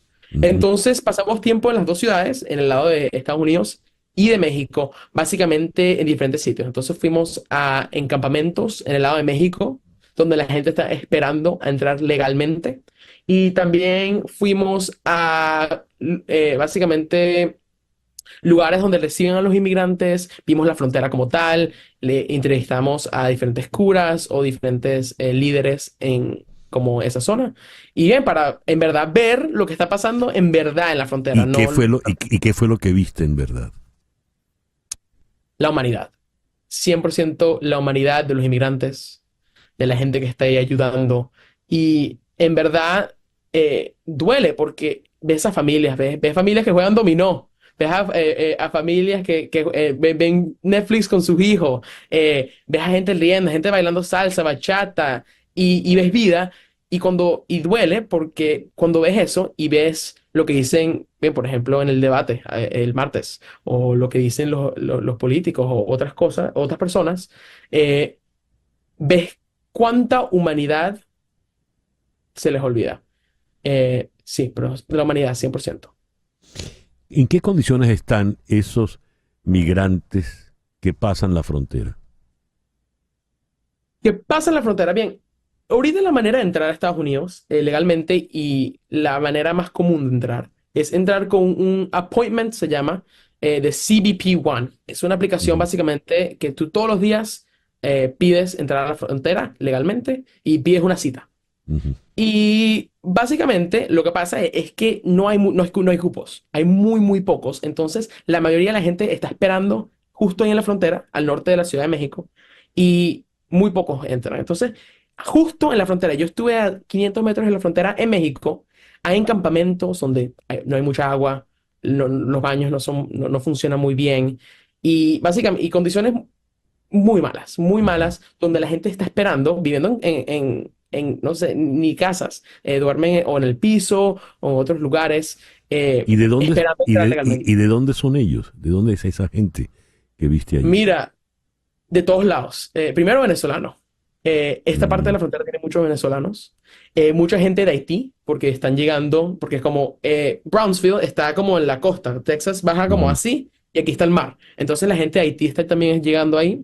Entonces pasamos tiempo en las 2 ciudades, en el lado de Estados Unidos y de México, básicamente en diferentes sitios. Entonces fuimos en campamentos en el lado de México, donde la gente está esperando a entrar legalmente. Y también fuimos a básicamente lugares donde reciben a los inmigrantes, vimos la frontera como tal, le entrevistamos a diferentes curas o diferentes líderes en como esa zona. Y bien, para en verdad ver lo que está pasando en verdad en la frontera. ¿Y qué fue lo que viste en verdad? La humanidad. 100% la humanidad de los inmigrantes, de la gente que está ahí ayudando. Y en verdad duele porque ves a familias, ves familias que juegan dominó. Ves a familias que ven Netflix con sus hijos, ves a gente riendo, gente bailando salsa, bachata, y ves vida, y duele porque cuando ves eso y ves lo que dicen, bien, por ejemplo, en el debate el martes, o lo que dicen los políticos o otras cosas, otras personas, ves cuánta humanidad se les olvida. Sí, pero de la humanidad, 100%. ¿En qué condiciones están esos migrantes que pasan la frontera? ¿Qué pasa en la frontera? Bien, ahorita la manera de entrar a Estados Unidos legalmente y la manera más común de entrar es entrar con un appointment, se llama, de CBP One. Es una aplicación básicamente que tú todos los días pides entrar a la frontera legalmente y pides una cita. Y básicamente lo que pasa es que no hay cupos, hay muy pocos. Entonces la mayoría de la gente está esperando justo ahí en la frontera, al norte de la Ciudad de México, y muy pocos entran. Entonces, justo en la frontera, yo estuve a 500 metros de la frontera en México, hay campamentos donde no hay mucha agua, los baños no funcionan muy bien, y básicamente, y condiciones muy malas, donde la gente está esperando, viviendo no sé, ni casas, duermen o en el piso o en otros lugares, ¿Y de dónde, esperando entrar legalmente. y de dónde son ellos? ¿De dónde es esa gente que viste allí? Mira, de todos lados. Primero, venezolanos. Esta parte de la frontera tiene muchos venezolanos. Mucha gente de Haití, porque están llegando, porque es como Brownsville está como en la costa. Texas baja como así y aquí está el mar. Entonces la gente de Haití está también llegando ahí.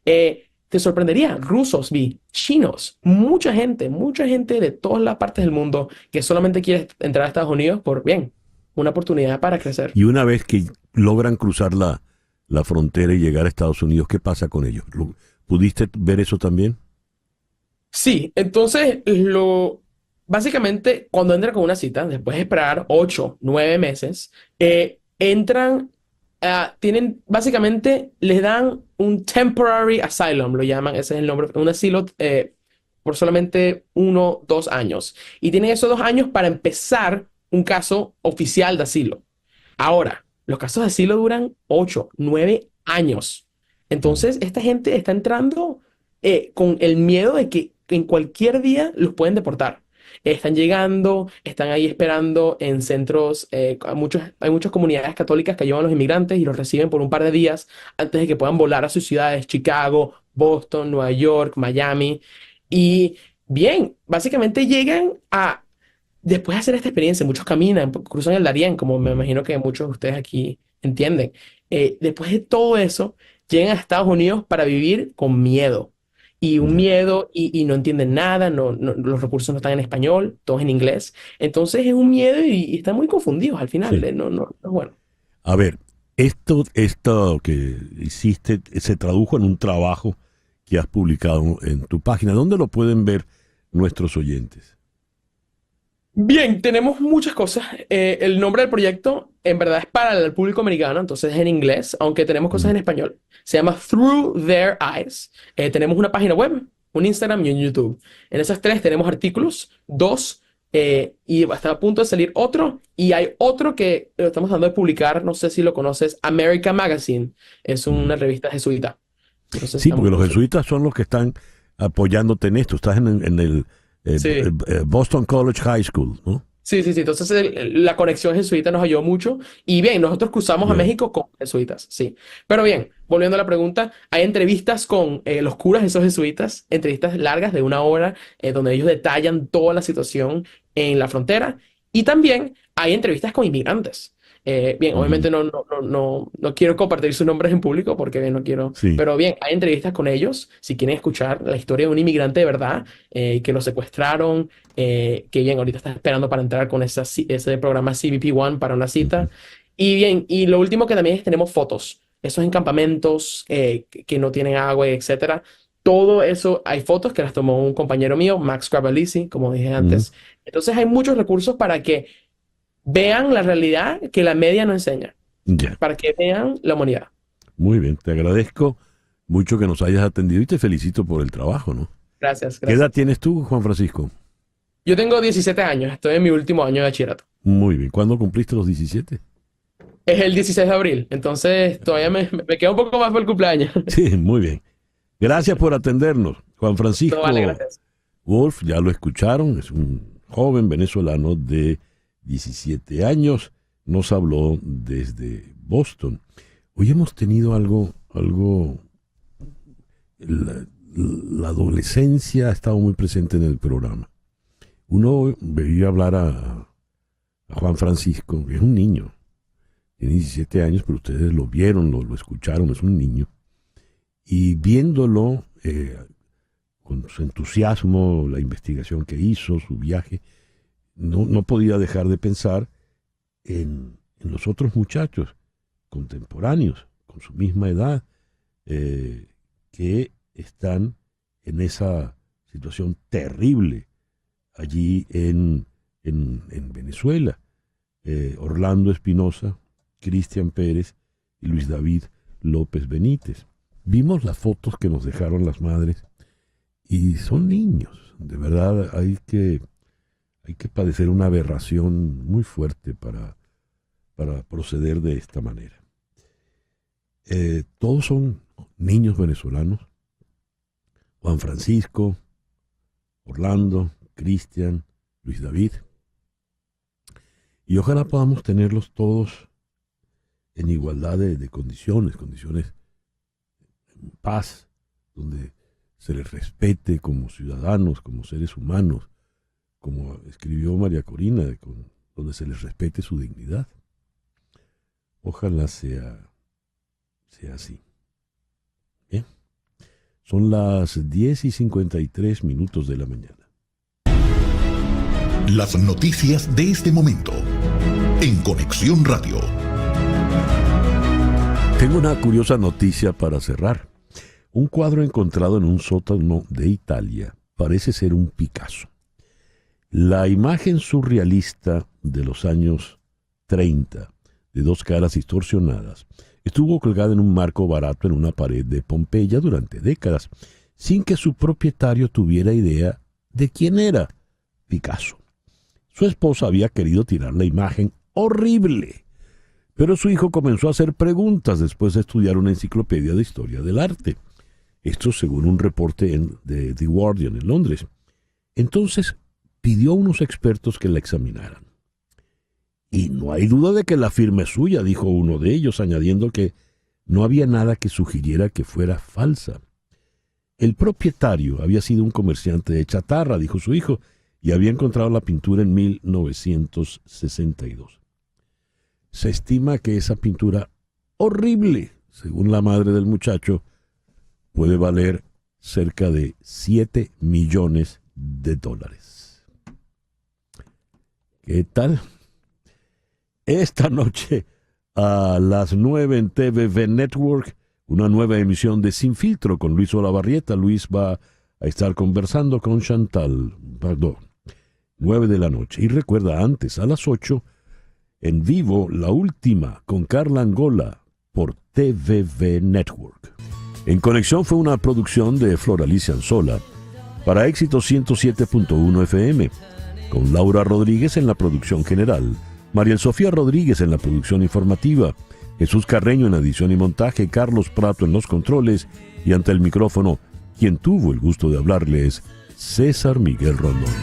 Te sorprendería, rusos, chinos, mucha gente de todas las partes del mundo que solamente quiere entrar a Estados Unidos por, bien, una oportunidad para crecer. Y una vez que logran cruzar la frontera y llegar a Estados Unidos, ¿qué pasa con ellos? ¿Pudiste ver eso también? Sí, entonces básicamente cuando entran con una cita, después de esperar 8, 9 meses, entran, básicamente les dan un temporary asylum, lo llaman, ese es el nombre, un asilo por solamente 1, 2 años. Y tienen esos 2 años para empezar un caso oficial de asilo. Ahora, los casos de asilo duran 8, 9 años. Entonces, esta gente está entrando con el miedo de que en cualquier día los pueden deportar. Están llegando, están ahí esperando en centros. Hay muchas comunidades católicas que llevan a los inmigrantes y los reciben por un par de días antes de que puedan volar a sus ciudades: Chicago, Boston, Nueva York, Miami. Y bien, básicamente llegan después de hacer esta experiencia, muchos caminan, cruzan el Darién, como me imagino que muchos de ustedes aquí entienden. Después de todo eso, llegan a Estados Unidos para vivir con miedo. Y un miedo, y no entienden nada, los recursos no están en español, todos en inglés. Entonces es un miedo y están muy confundidos al final. Sí. No es bueno. A ver, esto que hiciste se tradujo en un trabajo que has publicado en tu página. ¿Dónde lo pueden ver nuestros oyentes? Bien, tenemos muchas cosas. El nombre del proyecto en verdad es para el público americano, entonces es en inglés, aunque tenemos cosas en español. Se llama Through Their Eyes. Tenemos una página web, un Instagram y un YouTube. En esas 3 tenemos artículos, 2, y está a punto de salir otro. Y hay otro que lo estamos dando de publicar, no sé si lo conoces, America Magazine. Es una revista jesuita. Entonces, Sí, porque los jesuitas son los que están apoyándote en esto. Estás en el Sí. Boston College High School, ¿no? Sí. Entonces la conexión jesuita nos ayudó mucho. Y bien, nosotros cruzamos a Bien. México con jesuitas, sí. Pero bien, volviendo a la pregunta, hay entrevistas con los curas de esos jesuitas, entrevistas largas de 1 hora, donde ellos detallan toda la situación en la frontera. Y también hay entrevistas con inmigrantes. Bien, obviamente no quiero compartir sus nombres en público porque no quiero. Sí. Pero bien, hay entrevistas con ellos. Si quieren escuchar la historia de un inmigrante de verdad, que lo secuestraron, que bien, ahorita está esperando para entrar con ese programa CBP One para una cita. Y bien, y lo último que también es tenemos fotos. Esos en campamentos que no tienen agua, etcétera. Todo eso, hay fotos que las tomó un compañero mío, Max Gravellisi, como dije antes. Entonces hay muchos recursos para que vean la realidad que la media no enseña, Ya. para que vean la humanidad. Muy bien, te agradezco mucho que nos hayas atendido y te felicito por el trabajo, ¿no? Gracias. ¿Qué edad tienes tú, Juan Francisco? Yo tengo 17 años, estoy en mi último año de bachillerato. Muy bien. ¿Cuándo cumpliste los 17? Es el 16 de abril, entonces todavía me queda un poco más por el cumpleaños. Sí, muy bien. Gracias por atendernos. Juan Francisco No, vale, gracias. Wolf, ya lo escucharon, es un joven venezolano de 17 años, nos habló desde Boston. Hoy hemos tenido algo la adolescencia ha estado muy presente en el programa. Uno veía hablar a Juan Francisco, que es un niño, tiene 17 años, pero ustedes lo vieron, lo escucharon, es un niño. Y viéndolo, con su entusiasmo, la investigación que hizo, su viaje, no podía dejar de pensar en los otros muchachos contemporáneos, con su misma edad, que están en esa situación terrible allí en Venezuela. Orlando Espinosa, Cristian Pérez y Luis David López Benítez. Vimos las fotos que nos dejaron las madres y son niños. De verdad hay que padecer una aberración muy fuerte para proceder de esta manera. Todos son niños venezolanos. Juan Francisco, Orlando, Cristian, Luis David. Y ojalá podamos tenerlos todos en igualdad de condiciones en paz, donde se les respete como ciudadanos, como seres humanos, como escribió María Corina, donde se les respete su dignidad. Ojalá sea así. Bien. Son las 10:53 de la mañana. Las noticias de este momento en Conexión Radio. Tengo una curiosa noticia para cerrar. Un cuadro encontrado en un sótano de Italia parece ser un Picasso. La imagen surrealista de los años 30, de dos caras distorsionadas, estuvo colgada en un marco barato en una pared de Pompeya durante décadas, sin que su propietario tuviera idea de quién era Picasso. Su esposa había querido tirar la imagen horrible, pero su hijo comenzó a hacer preguntas después de estudiar una enciclopedia de historia del arte. Esto según un reporte de The Guardian en Londres. Entonces pidió a unos expertos que la examinaran. Y no hay duda de que la firma es suya, dijo uno de ellos, añadiendo que no había nada que sugiriera que fuera falsa. El propietario había sido un comerciante de chatarra, dijo su hijo, y había encontrado la pintura en 1962. Se estima que esa pintura horrible, según la madre del muchacho, puede valer cerca de $7 millones. ¿Qué tal? Esta noche a las 9 en TVV Network, una nueva emisión de Sin Filtro con Luis Olavarrieta. Luis va a estar conversando con Chantal Bardot. 9 de la noche. Y recuerda, antes a las 8, en vivo, La Última con Carla Angola por TVV Network. En Conexión fue una producción de Flor Alicia Anzola para Éxito 107.1 FM, con Laura Rodríguez en la producción general, Mariel Sofía Rodríguez en la producción informativa, Jesús Carreño en edición y montaje, Carlos Prato en los controles, y ante el micrófono, quien tuvo el gusto de hablarles, César Miguel Rondón.